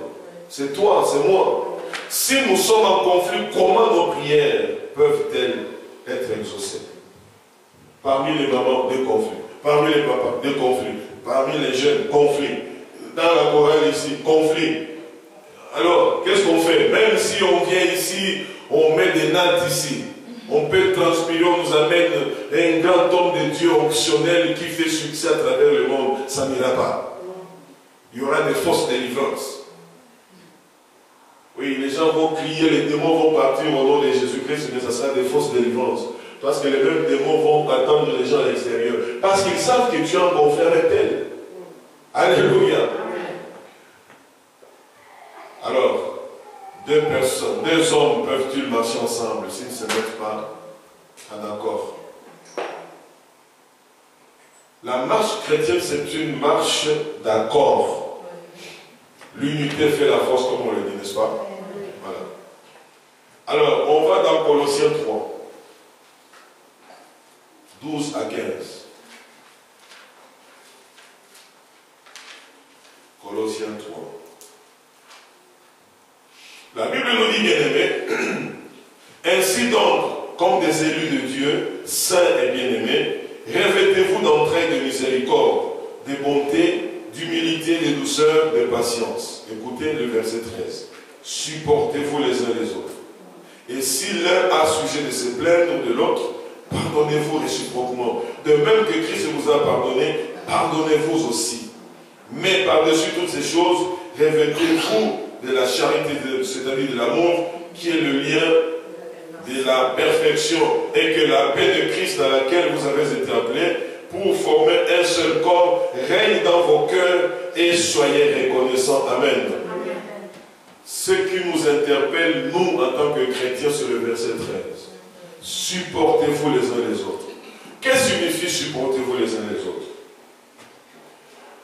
S1: C'est toi, c'est moi. Si nous sommes en conflit, comment nos prières peuvent-elles être exaucées? Parmi les mamans, des conflits. Parmi les papas, des conflits. Parmi les jeunes, conflits. Dans la chorale ici, conflits. Alors, qu'est-ce qu'on fait? Même si on vient ici, on met des nattes ici. On peut transpirer, on nous amène un grand homme de Dieu onctionnel qui fait succès à travers le monde. Ça n'ira pas. Il y aura des fausses délivrances. Oui, les gens vont crier, les démons vont partir au nom de Jésus-Christ, mais ça sera des fausses délivrances. Parce que les mêmes démons vont attendre les gens à l'extérieur. Parce qu'ils savent que tu es en conflit avec elles. Alléluia. Alors, deux hommes peuvent-ils marcher ensemble s'ils ne se mettent pas en accord? La marche chrétienne, c'est une marche d'accord. L'unité fait la force, comme on le dit, n'est-ce pas? Voilà. Alors, on va dans Colossiens 3. 12 à 15. Colossiens 3. La Bible nous dit, bien aimé, ainsi donc, comme des élus de Dieu, saints et bien-aimés, revêtez-vous d'entrailles de miséricorde, de bonté, d'humilité, de douceur, de patience. Écoutez le verset 13. Supportez-vous les uns les autres. Et si l'un a sujet de se plaindre de l'autre, pardonnez-vous réciproquement. De même que Christ vous a pardonné, pardonnez-vous aussi. Mais par-dessus toutes ces choses, revêtez-vous de la charité, c'est-à-dire de l'amour, qui est le lien de la perfection, et que la paix de Christ dans laquelle vous avez été appelés, pour former un seul corps, règne dans vos cœurs et soyez reconnaissants. Amen. Ce qui nous interpelle, nous, en tant que chrétiens, sur le verset 13. Supportez-vous les uns les autres. Qu'est-ce que signifie supportez-vous les uns les autres?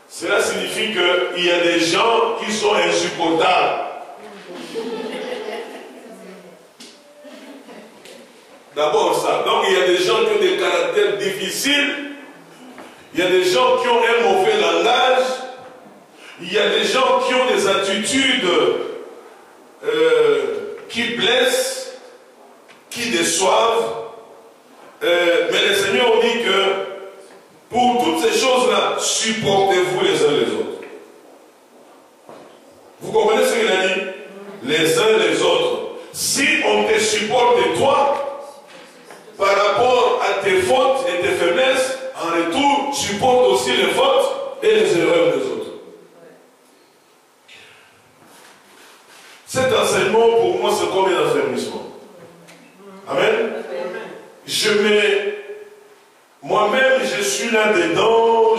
S1: Cela signifie qu'il y a des gens qui sont insupportables. D'abord ça. Donc il y a des gens qui ont des caractères difficiles. Il y a des gens qui ont un mauvais langage. Il y a des gens qui ont des attitudes qui blessent, qui déçoivent. Mais le Seigneur dit que pour toutes ces choses-là, supportez-vous les uns les autres. Vous comprenez ce qu'il a dit? Les uns les autres. Si on te supporte toi, par rapport à tes fautes et tes faiblesses, en retour, supporte aussi les fautes et les erreurs des autres. Cet enseignement, pour moi, c'est comme un affermissement. Amen. Moi-même, je suis là-dedans,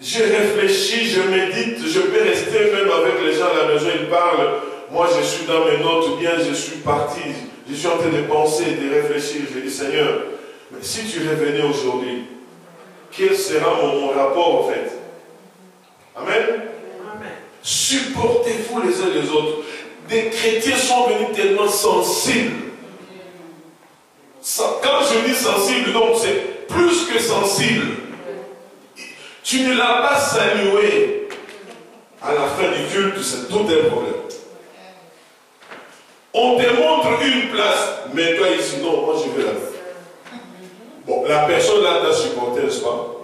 S1: je réfléchis, je médite, je peux rester même avec les gens à la maison, ils parlent. Moi, je suis dans mes notes, ou bien je suis parti, je suis en train de penser, de réfléchir. Je dis, Seigneur, mais si tu revenais aujourd'hui, quel sera mon rapport en fait? Amen. Amen. Supportez-vous les uns les autres. Des chrétiens sont venus tellement sensibles. Quand je dis sensible, donc c'est plus que sensible. Tu ne l'as pas salué à la fin du culte, c'est tout un problème. On te montre une place, mais toi ici, non, moi je vais là. Bon, la personne là t'a supporté, n'est-ce pas?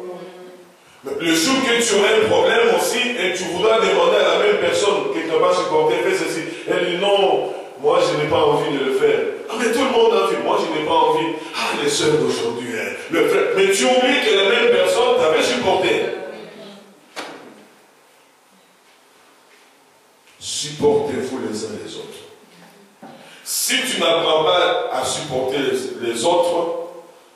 S1: Mais le jour que tu auras un problème aussi, et tu voudras demander à la même personne qui ne t'a pas supporté, fais ceci. Elle dit non, moi je n'ai pas envie de le faire. Ah, mais tout le monde a envie, moi je n'ai pas envie. Ah, les sœurs d'aujourd'hui, hein, le frère. Mais tu oublies que la même personne t'avait supporté. les uns les autres. Si tu n'apprends pas à supporter les autres,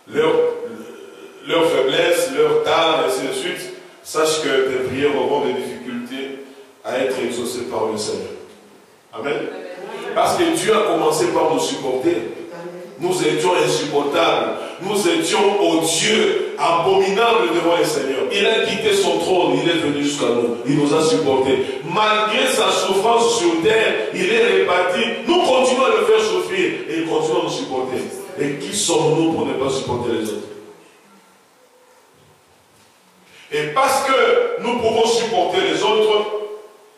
S1: leurs faiblesses, leurs tares, et ainsi de suite, sache que tes prières auront des difficultés à être exaucées par le Seigneur. Amen. Parce que Dieu a commencé par nous supporter. Nous étions insupportables. Nous étions odieux, abominables devant le Seigneur. Il a quitté son trône, il est venu jusqu'à nous. Il nous a supportés. Malgré sa souffrance sur terre, il est réparti. Nous continuons à le faire souffrir et il continue à nous supporter. Et qui sommes-nous pour ne pas supporter les autres? Et parce que nous pouvons supporter les autres,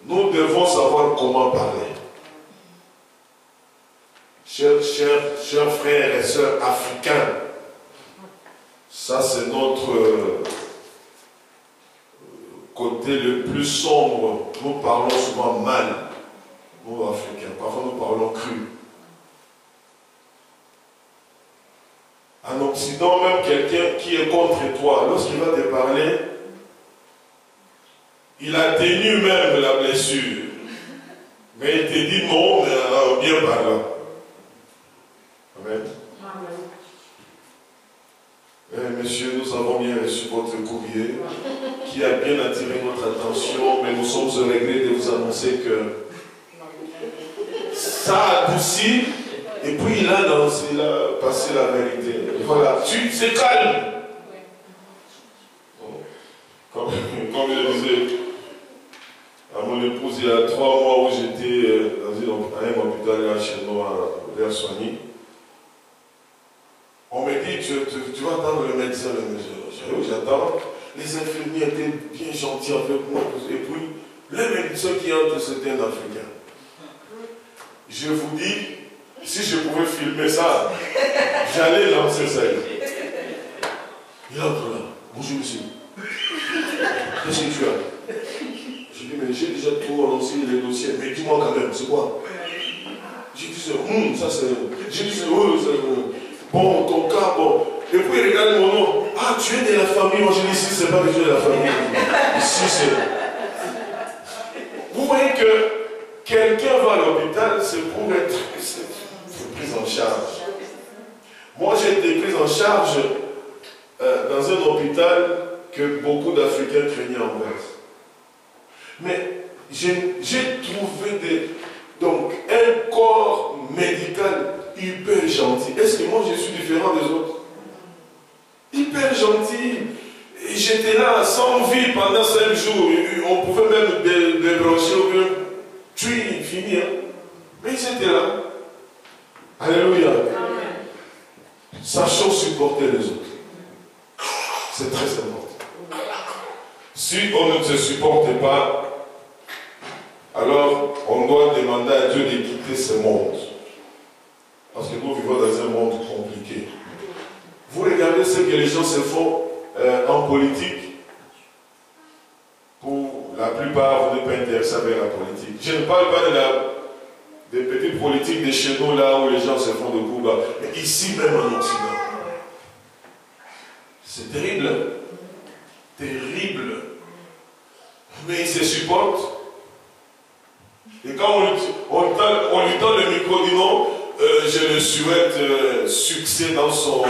S1: nous devons savoir comment parler. Chers frères et sœurs africains, ça c'est notre côté le plus sombre. Nous parlons souvent mal, nous Africains. Parfois nous parlons cru. En Occident, même quelqu'un qui est contre toi, lorsqu'il va te parler, il atténue même la blessure. Mais il te dit non, mais bien par là. Amen. Eh, monsieur, nous avons bien reçu votre courrier qui a bien attiré notre attention, mais nous sommes au regret de vous annoncer que ça a adouci et puis il a passé la vérité. Et voilà, c'est calme. Comme je disais à mon épouse, il y a 3 mois où j'étais dans un hôpital là chez nous vers Soigny. On me dit, tu vas attendre le médecin, j'attends. Les infirmiers étaient bien gentils avec moi. Et puis, le médecin qui entre, c'était un Africain. Je vous dis, si je pouvais filmer ça, j'allais lancer ça. Il entre là. Bonjour monsieur. Qu'est-ce que tu as? Je dis, mais j'ai déjà tout annoncé les dossiers. Mais dis-moi quand même, c'est quoi? J'ai dit, ça c'est... J'ai dit, bon, ton cas, bon. Et puis il regarde mon nom. Ah, tu es de la famille. Moi je dis, si, c'est pas que tu es de la famille. Ici, c'est... Vous voyez que quelqu'un va à l'hôpital, c'est pour être pris en charge. Moi, j'ai été pris en charge dans un hôpital que beaucoup d'Africains craignaient en fait. Mais j'ai trouvé donc un corps médical hyper gentil. Est-ce que moi je suis différent des autres? Hyper gentil. J'étais là sans vie pendant 5 jours. On pouvait même débrancher au mieux. Tu es fini. Hein? Mais ils étaient là. Alléluia. Sachons supporter les autres. C'est très important. Si on ne se supporte pas, alors on doit demander à Dieu de quitter ce monde. Parce que nous vivons dans un monde compliqué. Vous regardez ce que les gens se font en politique. Pour la plupart, vous n'êtes pas intéressés avec la politique. Je ne parle pas des petites politiques de chez nous, là où les gens se font de coups bas. Mais ici même en Occident. C'est terrible. Terrible. Mais ils se supportent. Et quand on lui donne le micro, dit non, je le souhaite succès dans son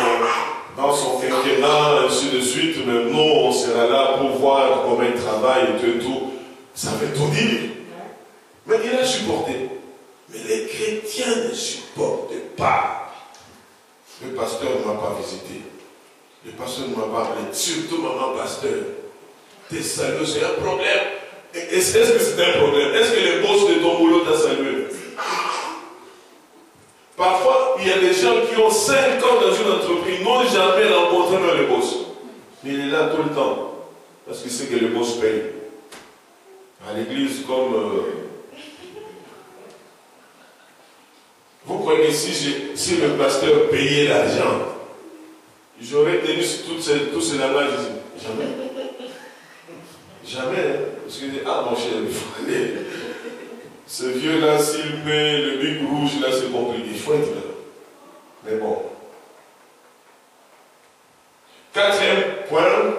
S1: quinquennat, ainsi de suite, mais nous, on sera là pour voir comment il travaille et tout. Ça veut tout dire. Mais il a supporté. Mais les chrétiens ne supportent pas. Le pasteur ne m'a pas visité. Le pasteur ne m'a pas appelé. Surtout maman pasteur. T'es salué, c'est un problème. Est-ce que c'est un problème? Est-ce que le boss de ton boulot t'a salué? Parfois, il y a des gens qui ont 5 ans dans une entreprise, n'ont jamais rencontré même le boss. Mais il est là tout le temps. Parce qu'il sait que le boss paye. À l'église, comme... Vous croyez que si le pasteur payait l'argent, j'aurais tenu tous ces langages ici? Jamais. Jamais. Parce que ah mon cher, il faut aller. Ce vieux-là, s'il paie le bic rouge, là c'est compliqué. Il faut être là. Mais bon. 4e point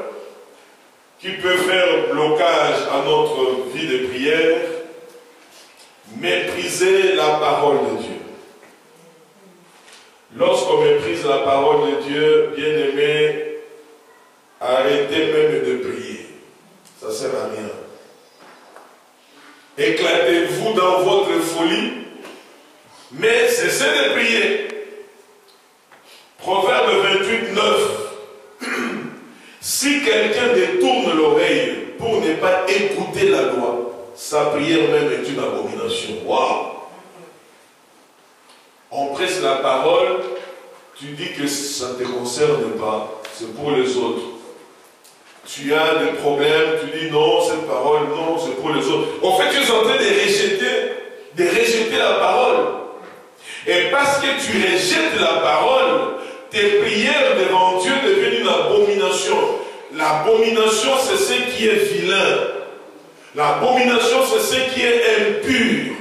S1: qui peut faire blocage à notre vie de prière. mépriser la parole de Dieu. Lorsqu'on méprise la parole de Dieu, bien aimé, arrêtez même de prier. Ça ne sert à rien. Éclatez-vous dans votre folie, mais cessez de prier. Proverbe 28, 9. Si quelqu'un détourne l'oreille pour ne pas écouter la loi, sa prière même est une abomination. Waouh! On presse la parole, tu dis que ça ne te concerne pas, c'est pour les autres. Tu as des problèmes, tu dis non, cette parole, non, c'est pour les autres. En fait, tu es en train de rejeter la parole. Et parce que tu rejettes la parole, tes prières devant Dieu deviennent une abomination. L'abomination, c'est ce qui est vilain. L'abomination, c'est ce qui est impur.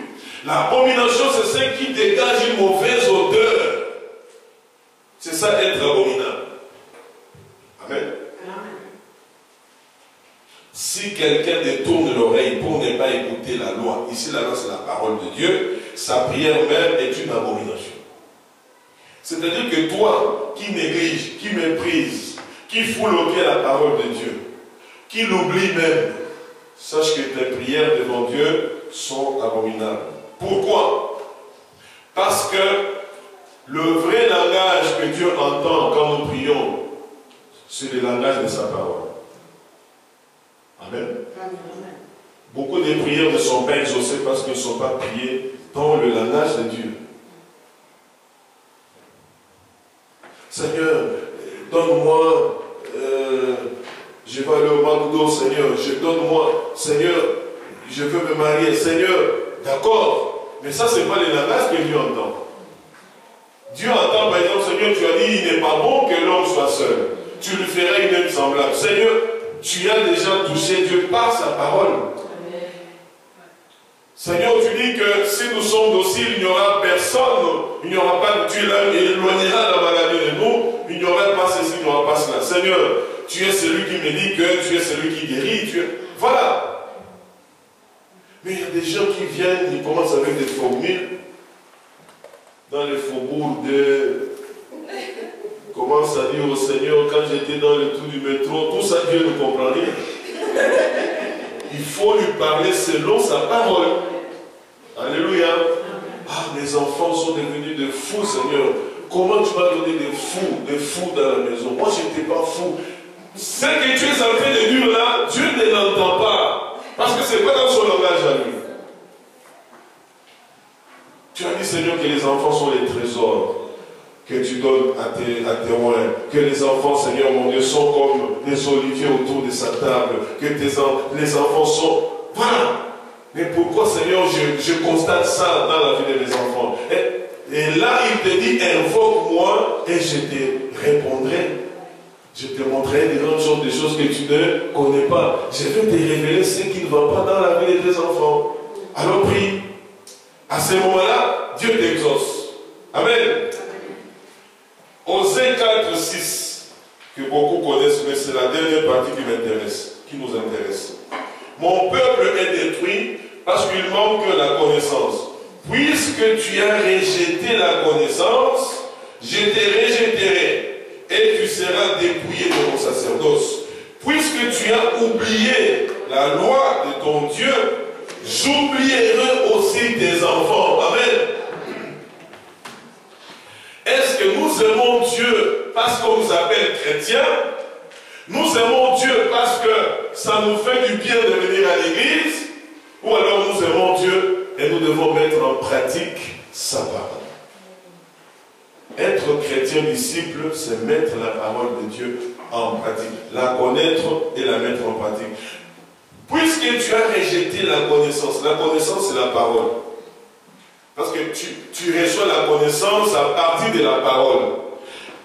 S1: L'abomination, c'est ce qui dégage une mauvaise odeur. C'est ça, être abominable. Amen. Si quelqu'un détourne l'oreille pour ne pas écouter la loi, ici la loi c'est la parole de Dieu, sa prière même est une abomination. C'est-à-dire que toi, qui néglige, qui méprise, qui foule au pied la parole de Dieu, qui l'oublie même, sache que tes prières devant Dieu sont abominables. Pourquoi? Parce que le vrai langage que Dieu entend quand nous prions, c'est le langage de sa parole. Amen. Beaucoup de prières ne sont pas exaucées parce qu'elles ne sont pas priées dans le langage de Dieu. Seigneur, donne-moi, je vais aller au McDo, Seigneur, donne-moi, Seigneur, je veux me marier, Seigneur, d'accord, mais ça c'est pas le langage que Dieu entend. Dieu entend par exemple, Seigneur, tu as dit, il n'est pas bon que l'homme soit seul, tu lui ferais une œuvre semblable. Seigneur, tu as déjà touché Dieu par sa parole. Seigneur, tu dis que si nous sommes dociles, il n'y aura personne, il n'y aura pas, tu éloigneras la maladie de nous, il n'y aura pas ceci, il n'y aura pas cela. Seigneur, tu es celui qui me dit que tu es celui qui guérit, voilà. Mais il y a des gens qui viennent, ils commencent avec des formules dans les faubourgs de... Commence à dire au Seigneur, quand j'étais dans le trou du métro, tout ça, Dieu ne comprend rien. Il faut lui parler selon sa parole. Alléluia. Ah, mes enfants sont devenus des fous, Seigneur. Comment tu m'as donné des fous dans la maison? Moi, je n'étais pas fou. Ce que tu es en train de dire là, Dieu ne l'entend pas. Parce que ce n'est pas dans son langage à lui. Tu as dit, Seigneur, que les enfants sont les trésors que tu donnes à tes rois, que les enfants, Seigneur mon Dieu, sont comme des oliviers autour de sa table, que les enfants sont... Voilà. Mais pourquoi, Seigneur, je constate ça dans la vie de mes enfants? Et là, il te dit, invoque-moi et je te répondrai. Je te montrerai des grandes choses, des choses que tu ne connais pas. Je vais te révéler ce qui ne va pas dans la vie de tes enfants. Alors prie. À ce moment-là, Dieu t'exauce. Amen. Osée 4, 6, que beaucoup connaissent, mais c'est la dernière partie qui m'intéresse, qui nous intéresse. Mon peuple est détruit parce qu'il manque la connaissance. Puisque tu as rejeté la connaissance, je te rejetterai et tu seras dépouillé de mon sacerdoce. Puisque tu as oublié la loi de ton Dieu, j'oublierai aussi tes enfants. Amen. Est-ce que nous aimons Dieu parce qu'on nous appelle chrétiens? Nous aimons Dieu parce que ça nous fait du bien de venir à l'église? Ou alors nous aimons Dieu et nous devons mettre en pratique sa parole? Être chrétien disciple, c'est mettre la parole de Dieu en pratique. La connaître et la mettre en pratique. Puisque tu as rejeté la connaissance c'est la parole. Parce que tu reçois la connaissance à partir de la parole.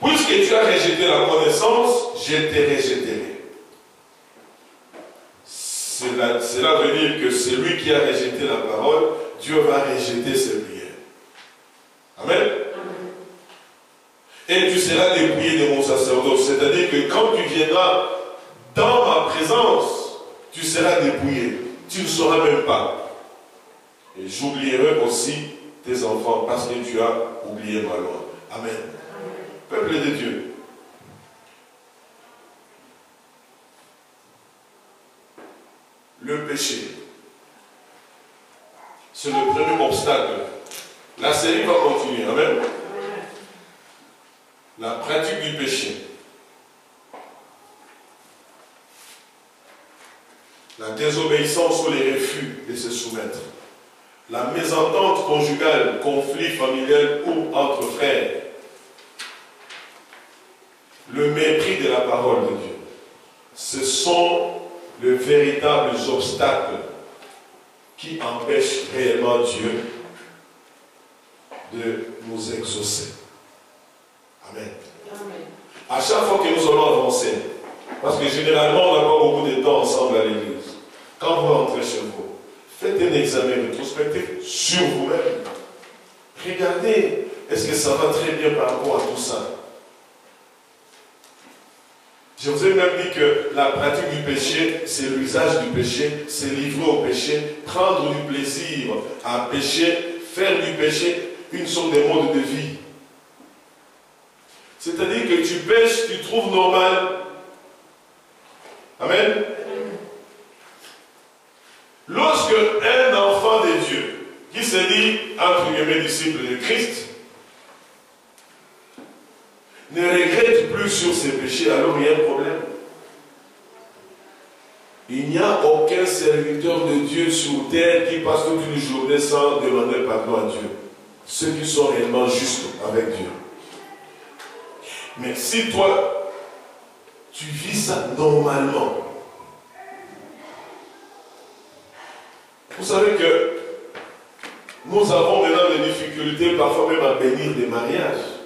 S1: Puisque tu as rejeté la connaissance, je te rejetterai. Cela veut dire que celui qui a rejeté la parole, Dieu va rejeter ses prières. Amen. Et tu seras dépouillé de mon sacerdoce. C'est-à-dire que quand tu viendras dans ma présence, tu seras dépouillé. Tu ne sauras même pas. Et j'oublierai aussi tes enfants parce que tu as oublié ma loi. Amen. Peuple de Dieu. Le péché. C'est le premier obstacle. La série va continuer. Amen. La pratique du péché. La désobéissance ou les refus de se soumettre. La mésentente conjugale, conflit familial ou entre frères. Le mépris de la parole de Dieu. Ce sont les véritables obstacles qui empêchent réellement Dieu de nous exaucer. Amen. Amen. À chaque fois que nous allons avancer, parce que généralement on n'a pas beaucoup de temps ensemble à l'église, quand vous rentrez chez vous, faites un examen rétrospectif sur vous-même. Regardez, est-ce que ça va très bien par rapport à tout ça? Je vous ai même dit que la pratique du péché, c'est l'usage du péché, c'est livrer au péché, prendre du plaisir à pécher, faire du péché une sorte de mode de vie. C'est-à-dire que tu pêches, tu trouves normal. Amen. Lorsque un enfant de Dieu, qui se dit, entre guillemets, disciple de Christ, ne regrette plus sur ses péchés, alors il y a un problème. Il n'y a aucun serviteur de Dieu sur terre qui passe toute une journée sans demander pardon à Dieu. Ceux qui sont réellement justes avec Dieu. Mais si toi, tu vis ça normalement, vous savez que nous avons maintenant des difficultés, parfois même à bénir des mariages.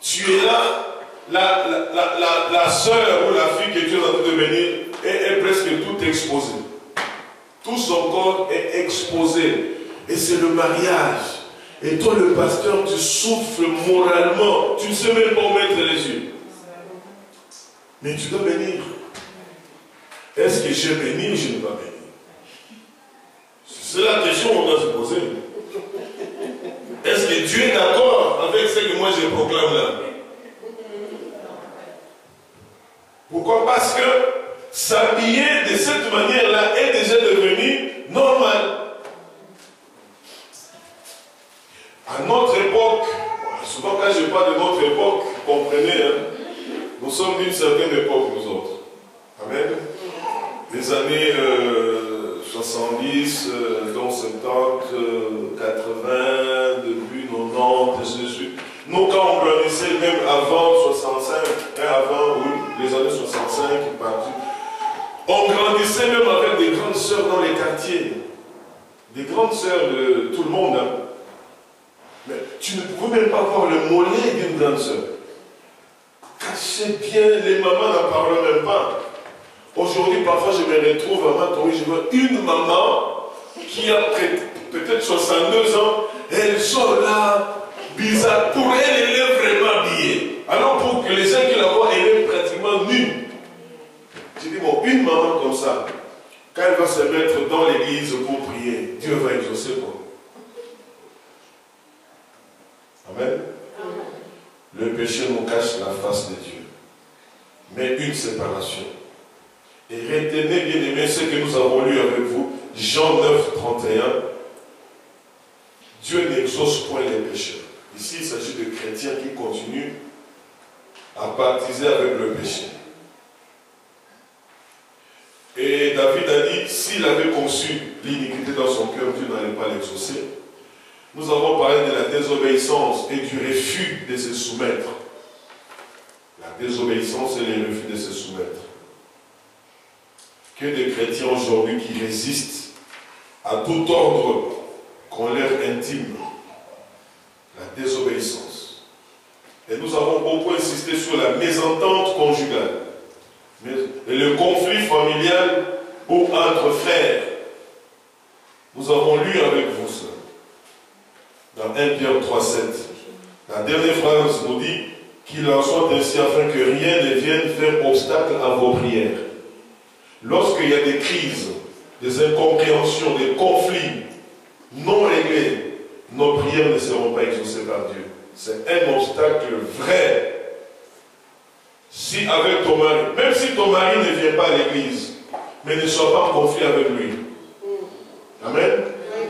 S1: Tu es là, la soeur ou la fille que tu es en train de bénir est presque tout exposée. Tout son corps est exposé. Et c'est le mariage. Et toi, le pasteur, tu souffres moralement. Tu ne sais même pas où mettre les yeux. Mais tu dois bénir. Est-ce que je bénis ou je ne vais pas bénir? C'est la question qu'on doit se poser. Est-ce que Dieu est d'accord avec ce que moi je proclame là? Pourquoi? Parce que s'habiller de cette manière-là est déjà devenu normal. À notre époque, souvent quand je parle de notre époque, comprenez, hein, nous sommes d'une certaine époque, nous autres. Amen. Les années 70, donc 70, 80, début 90, ainsi de suite. Nous, quand on grandissait, même avant 65, avant, oui, les années 65, on grandissait même avec des grandes sœurs dans les quartiers. Des grandes sœurs de tout le monde. Hein. Mais tu ne pouvais même pas voir le mollet d'une grande sœur. Cachez bien, les mamans n'en parlent même pas. Aujourd'hui, parfois, je me retrouve à Matoury, je vois une maman qui a peut-être 62 ans, elle sort là, bizarre. Pour elle, elle est vraiment habillée. Alors, pour que les gens qui la voient, elle est pratiquement nue. Je dis, bon, une maman comme ça, quand elle va se mettre dans l'église pour prier, Dieu va exaucer quoi? Amen. Le péché nous cache la face de Dieu. Mais une séparation. Et retenez bien aimé ce que nous avons lu avec vous, Jean 9, 31. Dieu n'exauce point les pécheurs. Ici, il s'agit de chrétiens qui continuent à baptiser avec le péché. Et David a dit, s'il avait conçu l'iniquité dans son cœur, Dieu n'allait pas l'exaucer. Nous avons parlé de la désobéissance et du refus de se soumettre. La désobéissance et le refus de se soumettre. Que des chrétiens aujourd'hui qui résistent à tout ordre qu'on leur intime. La désobéissance. Et nous avons beaucoup insisté sur la mésentente conjugale. Et le conflit familial ou entre frères. Nous avons lu avec vous ça. Dans 1 Pierre 3, 7. La dernière phrase nous dit qu'il en soit ainsi afin que rien ne vienne faire obstacle à vos prières. Lorsqu'il y a des crises, des incompréhensions, des conflits non réglés, nos prières ne seront pas exaucées par Dieu. C'est un obstacle vrai. Si avec ton mari, même si ton mari ne vient pas à l'église, mais ne sois pas en conflit avec lui. Amen.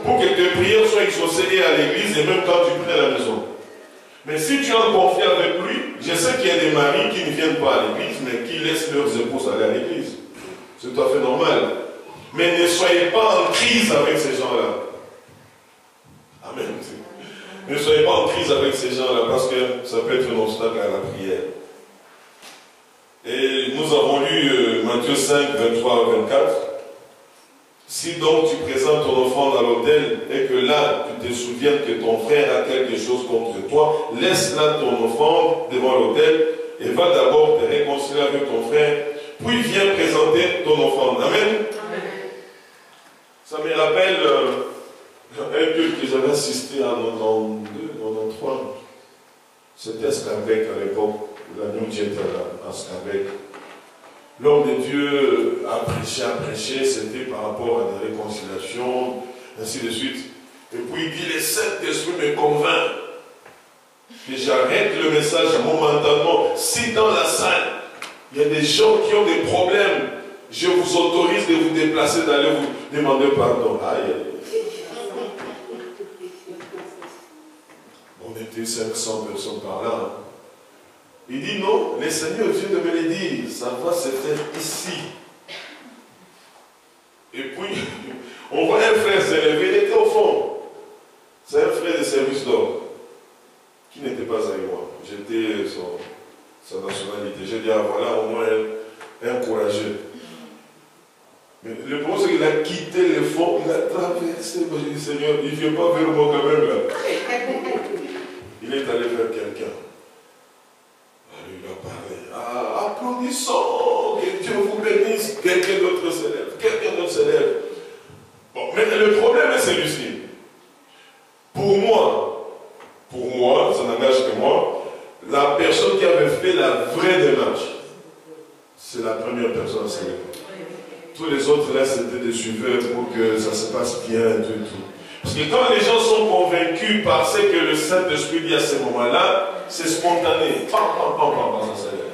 S1: Pour que tes prières soient exaucées et à l'église et même quand tu pries à la maison. Mais si tu es en conflit avec lui, je sais qu'il y a des maris qui ne viennent pas à l'église, mais qui laissent leurs épouses aller à l'église. C'est tout à fait normal. Mais ne soyez pas en crise avec ces gens-là. Amen. Ne soyez pas en crise avec ces gens-là parce que ça peut être un obstacle à la prière. Et nous avons lu Matthieu 5, 23 à 24. Si donc tu présentes ton offrande à l'autel et que là tu te souviens que ton frère a quelque chose contre toi, laisse là ton offrande devant l'autel et va d'abord te réconcilier avec ton frère, puis viens présenter ton offrande. Amen. Ça me rappelle un culte que j'avais assisté en 92, 93. C'était à Scarbeck à l'époque. La nuit était à Scarbeck. L'homme de Dieu a prêché, c'était par rapport à des réconciliations, ainsi de suite. Et puis il dit, le Saint-Esprit me convainc que j'arrête le message momentanément. Si dans la salle, il y a des gens qui ont des problèmes, je vous autorise de vous déplacer, d'aller vous demander pardon. Aïe. On était 500 personnes par là. Il dit non, le Seigneur vient de me le dire, ça va se faire ici. Et puis, on voit un frère s'élever, il était au fond. C'est un frère de service d'ordre, qui n'était pas avec moi. J'étais sa nationalité. J'ai dit, ah voilà, au moins un courageux. Mais le problème, c'est qu'il a quitté le fond, il a traversé. J'ai dit, Seigneur, il ne vient pas vers moi quand même là. Il est allé vers quelqu'un. Il a parlé. Ah, applaudissons, que Dieu vous bénisse. Quelqu'un d'autre s'élève. Quelqu'un d'autre s'élève. Bon, mais le problème est celui-ci. Pour moi, ça n'engage que moi, la personne qui avait fait la vraie démarche, c'est la première personne à s'élever. Tous les autres là, c'était des suiveurs pour que ça se passe bien, tout. Parce que quand les gens sont convaincus par ce que le Saint-Esprit dit à ce moment-là, c'est spontané. Ça s'élève.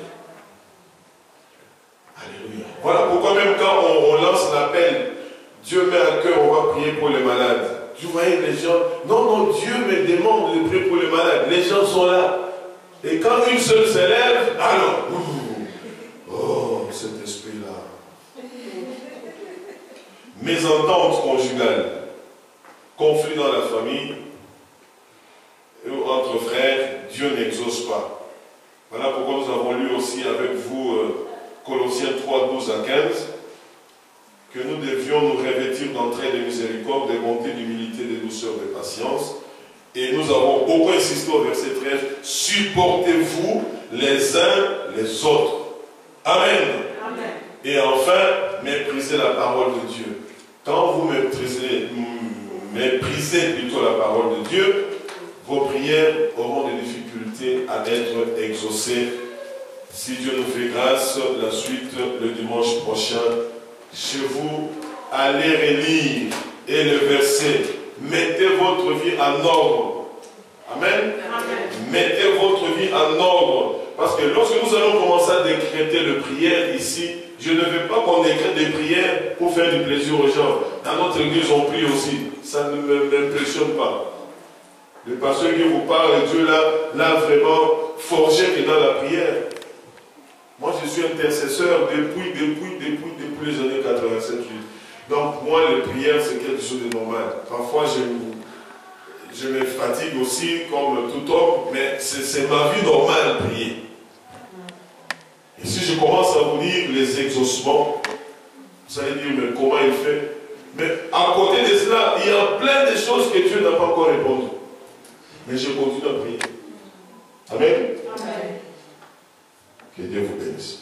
S1: Alléluia. Voilà pourquoi même quand on lance l'appel, Dieu met à cœur, on va prier pour les malades. Vous voyez les gens, non, Dieu me demande de prier pour les malades. Les gens sont là. Et quand une seule s'élève, alors, oh, cet esprit-là. Mésentente conjugale. Conflit dans la famille, entre frères, Dieu n'exauce pas. Voilà pourquoi nous avons lu aussi avec vous Colossiens 3, 12 à 15, que nous devions nous revêtir d'entrain de miséricorde, de bonté, d'humilité, de douceur, de patience. Et nous avons beaucoup insisté au verset 13, supportez-vous les uns les autres. Amen. Amen. Et enfin, méprisez la parole de Dieu. Quand vous méprisez plutôt la parole de Dieu, vos prières auront des difficultés à être exaucées. Si Dieu nous fait grâce, la suite le dimanche prochain, chez vous, allez relire et le verset. Mettez votre vie en ordre. Amen. Amen. Mettez votre vie en ordre. Parce que lorsque nous allons commencer à décréter le prière ici, je ne veux pas qu'on décrète des prières pour faire du plaisir aux gens. Dans notre église, on prie aussi. Ça ne m'impressionne pas. Le pasteur qui vous parle, Dieu l'a vraiment forgé que dans la prière. Moi, je suis intercesseur depuis les années 87. Donc, moi, la prière, c'est quelque chose de normal. Parfois, je me fatigue aussi, comme tout homme, mais c'est ma vie normale, prier. Et si je commence à vous dire les exaucements, vous allez dire, mais comment il fait? Mais à côté de cela, il y a plein de choses que Dieu n'a pas encore répondu. Mais je continue à prier. Amen. Amen. Que Dieu vous bénisse.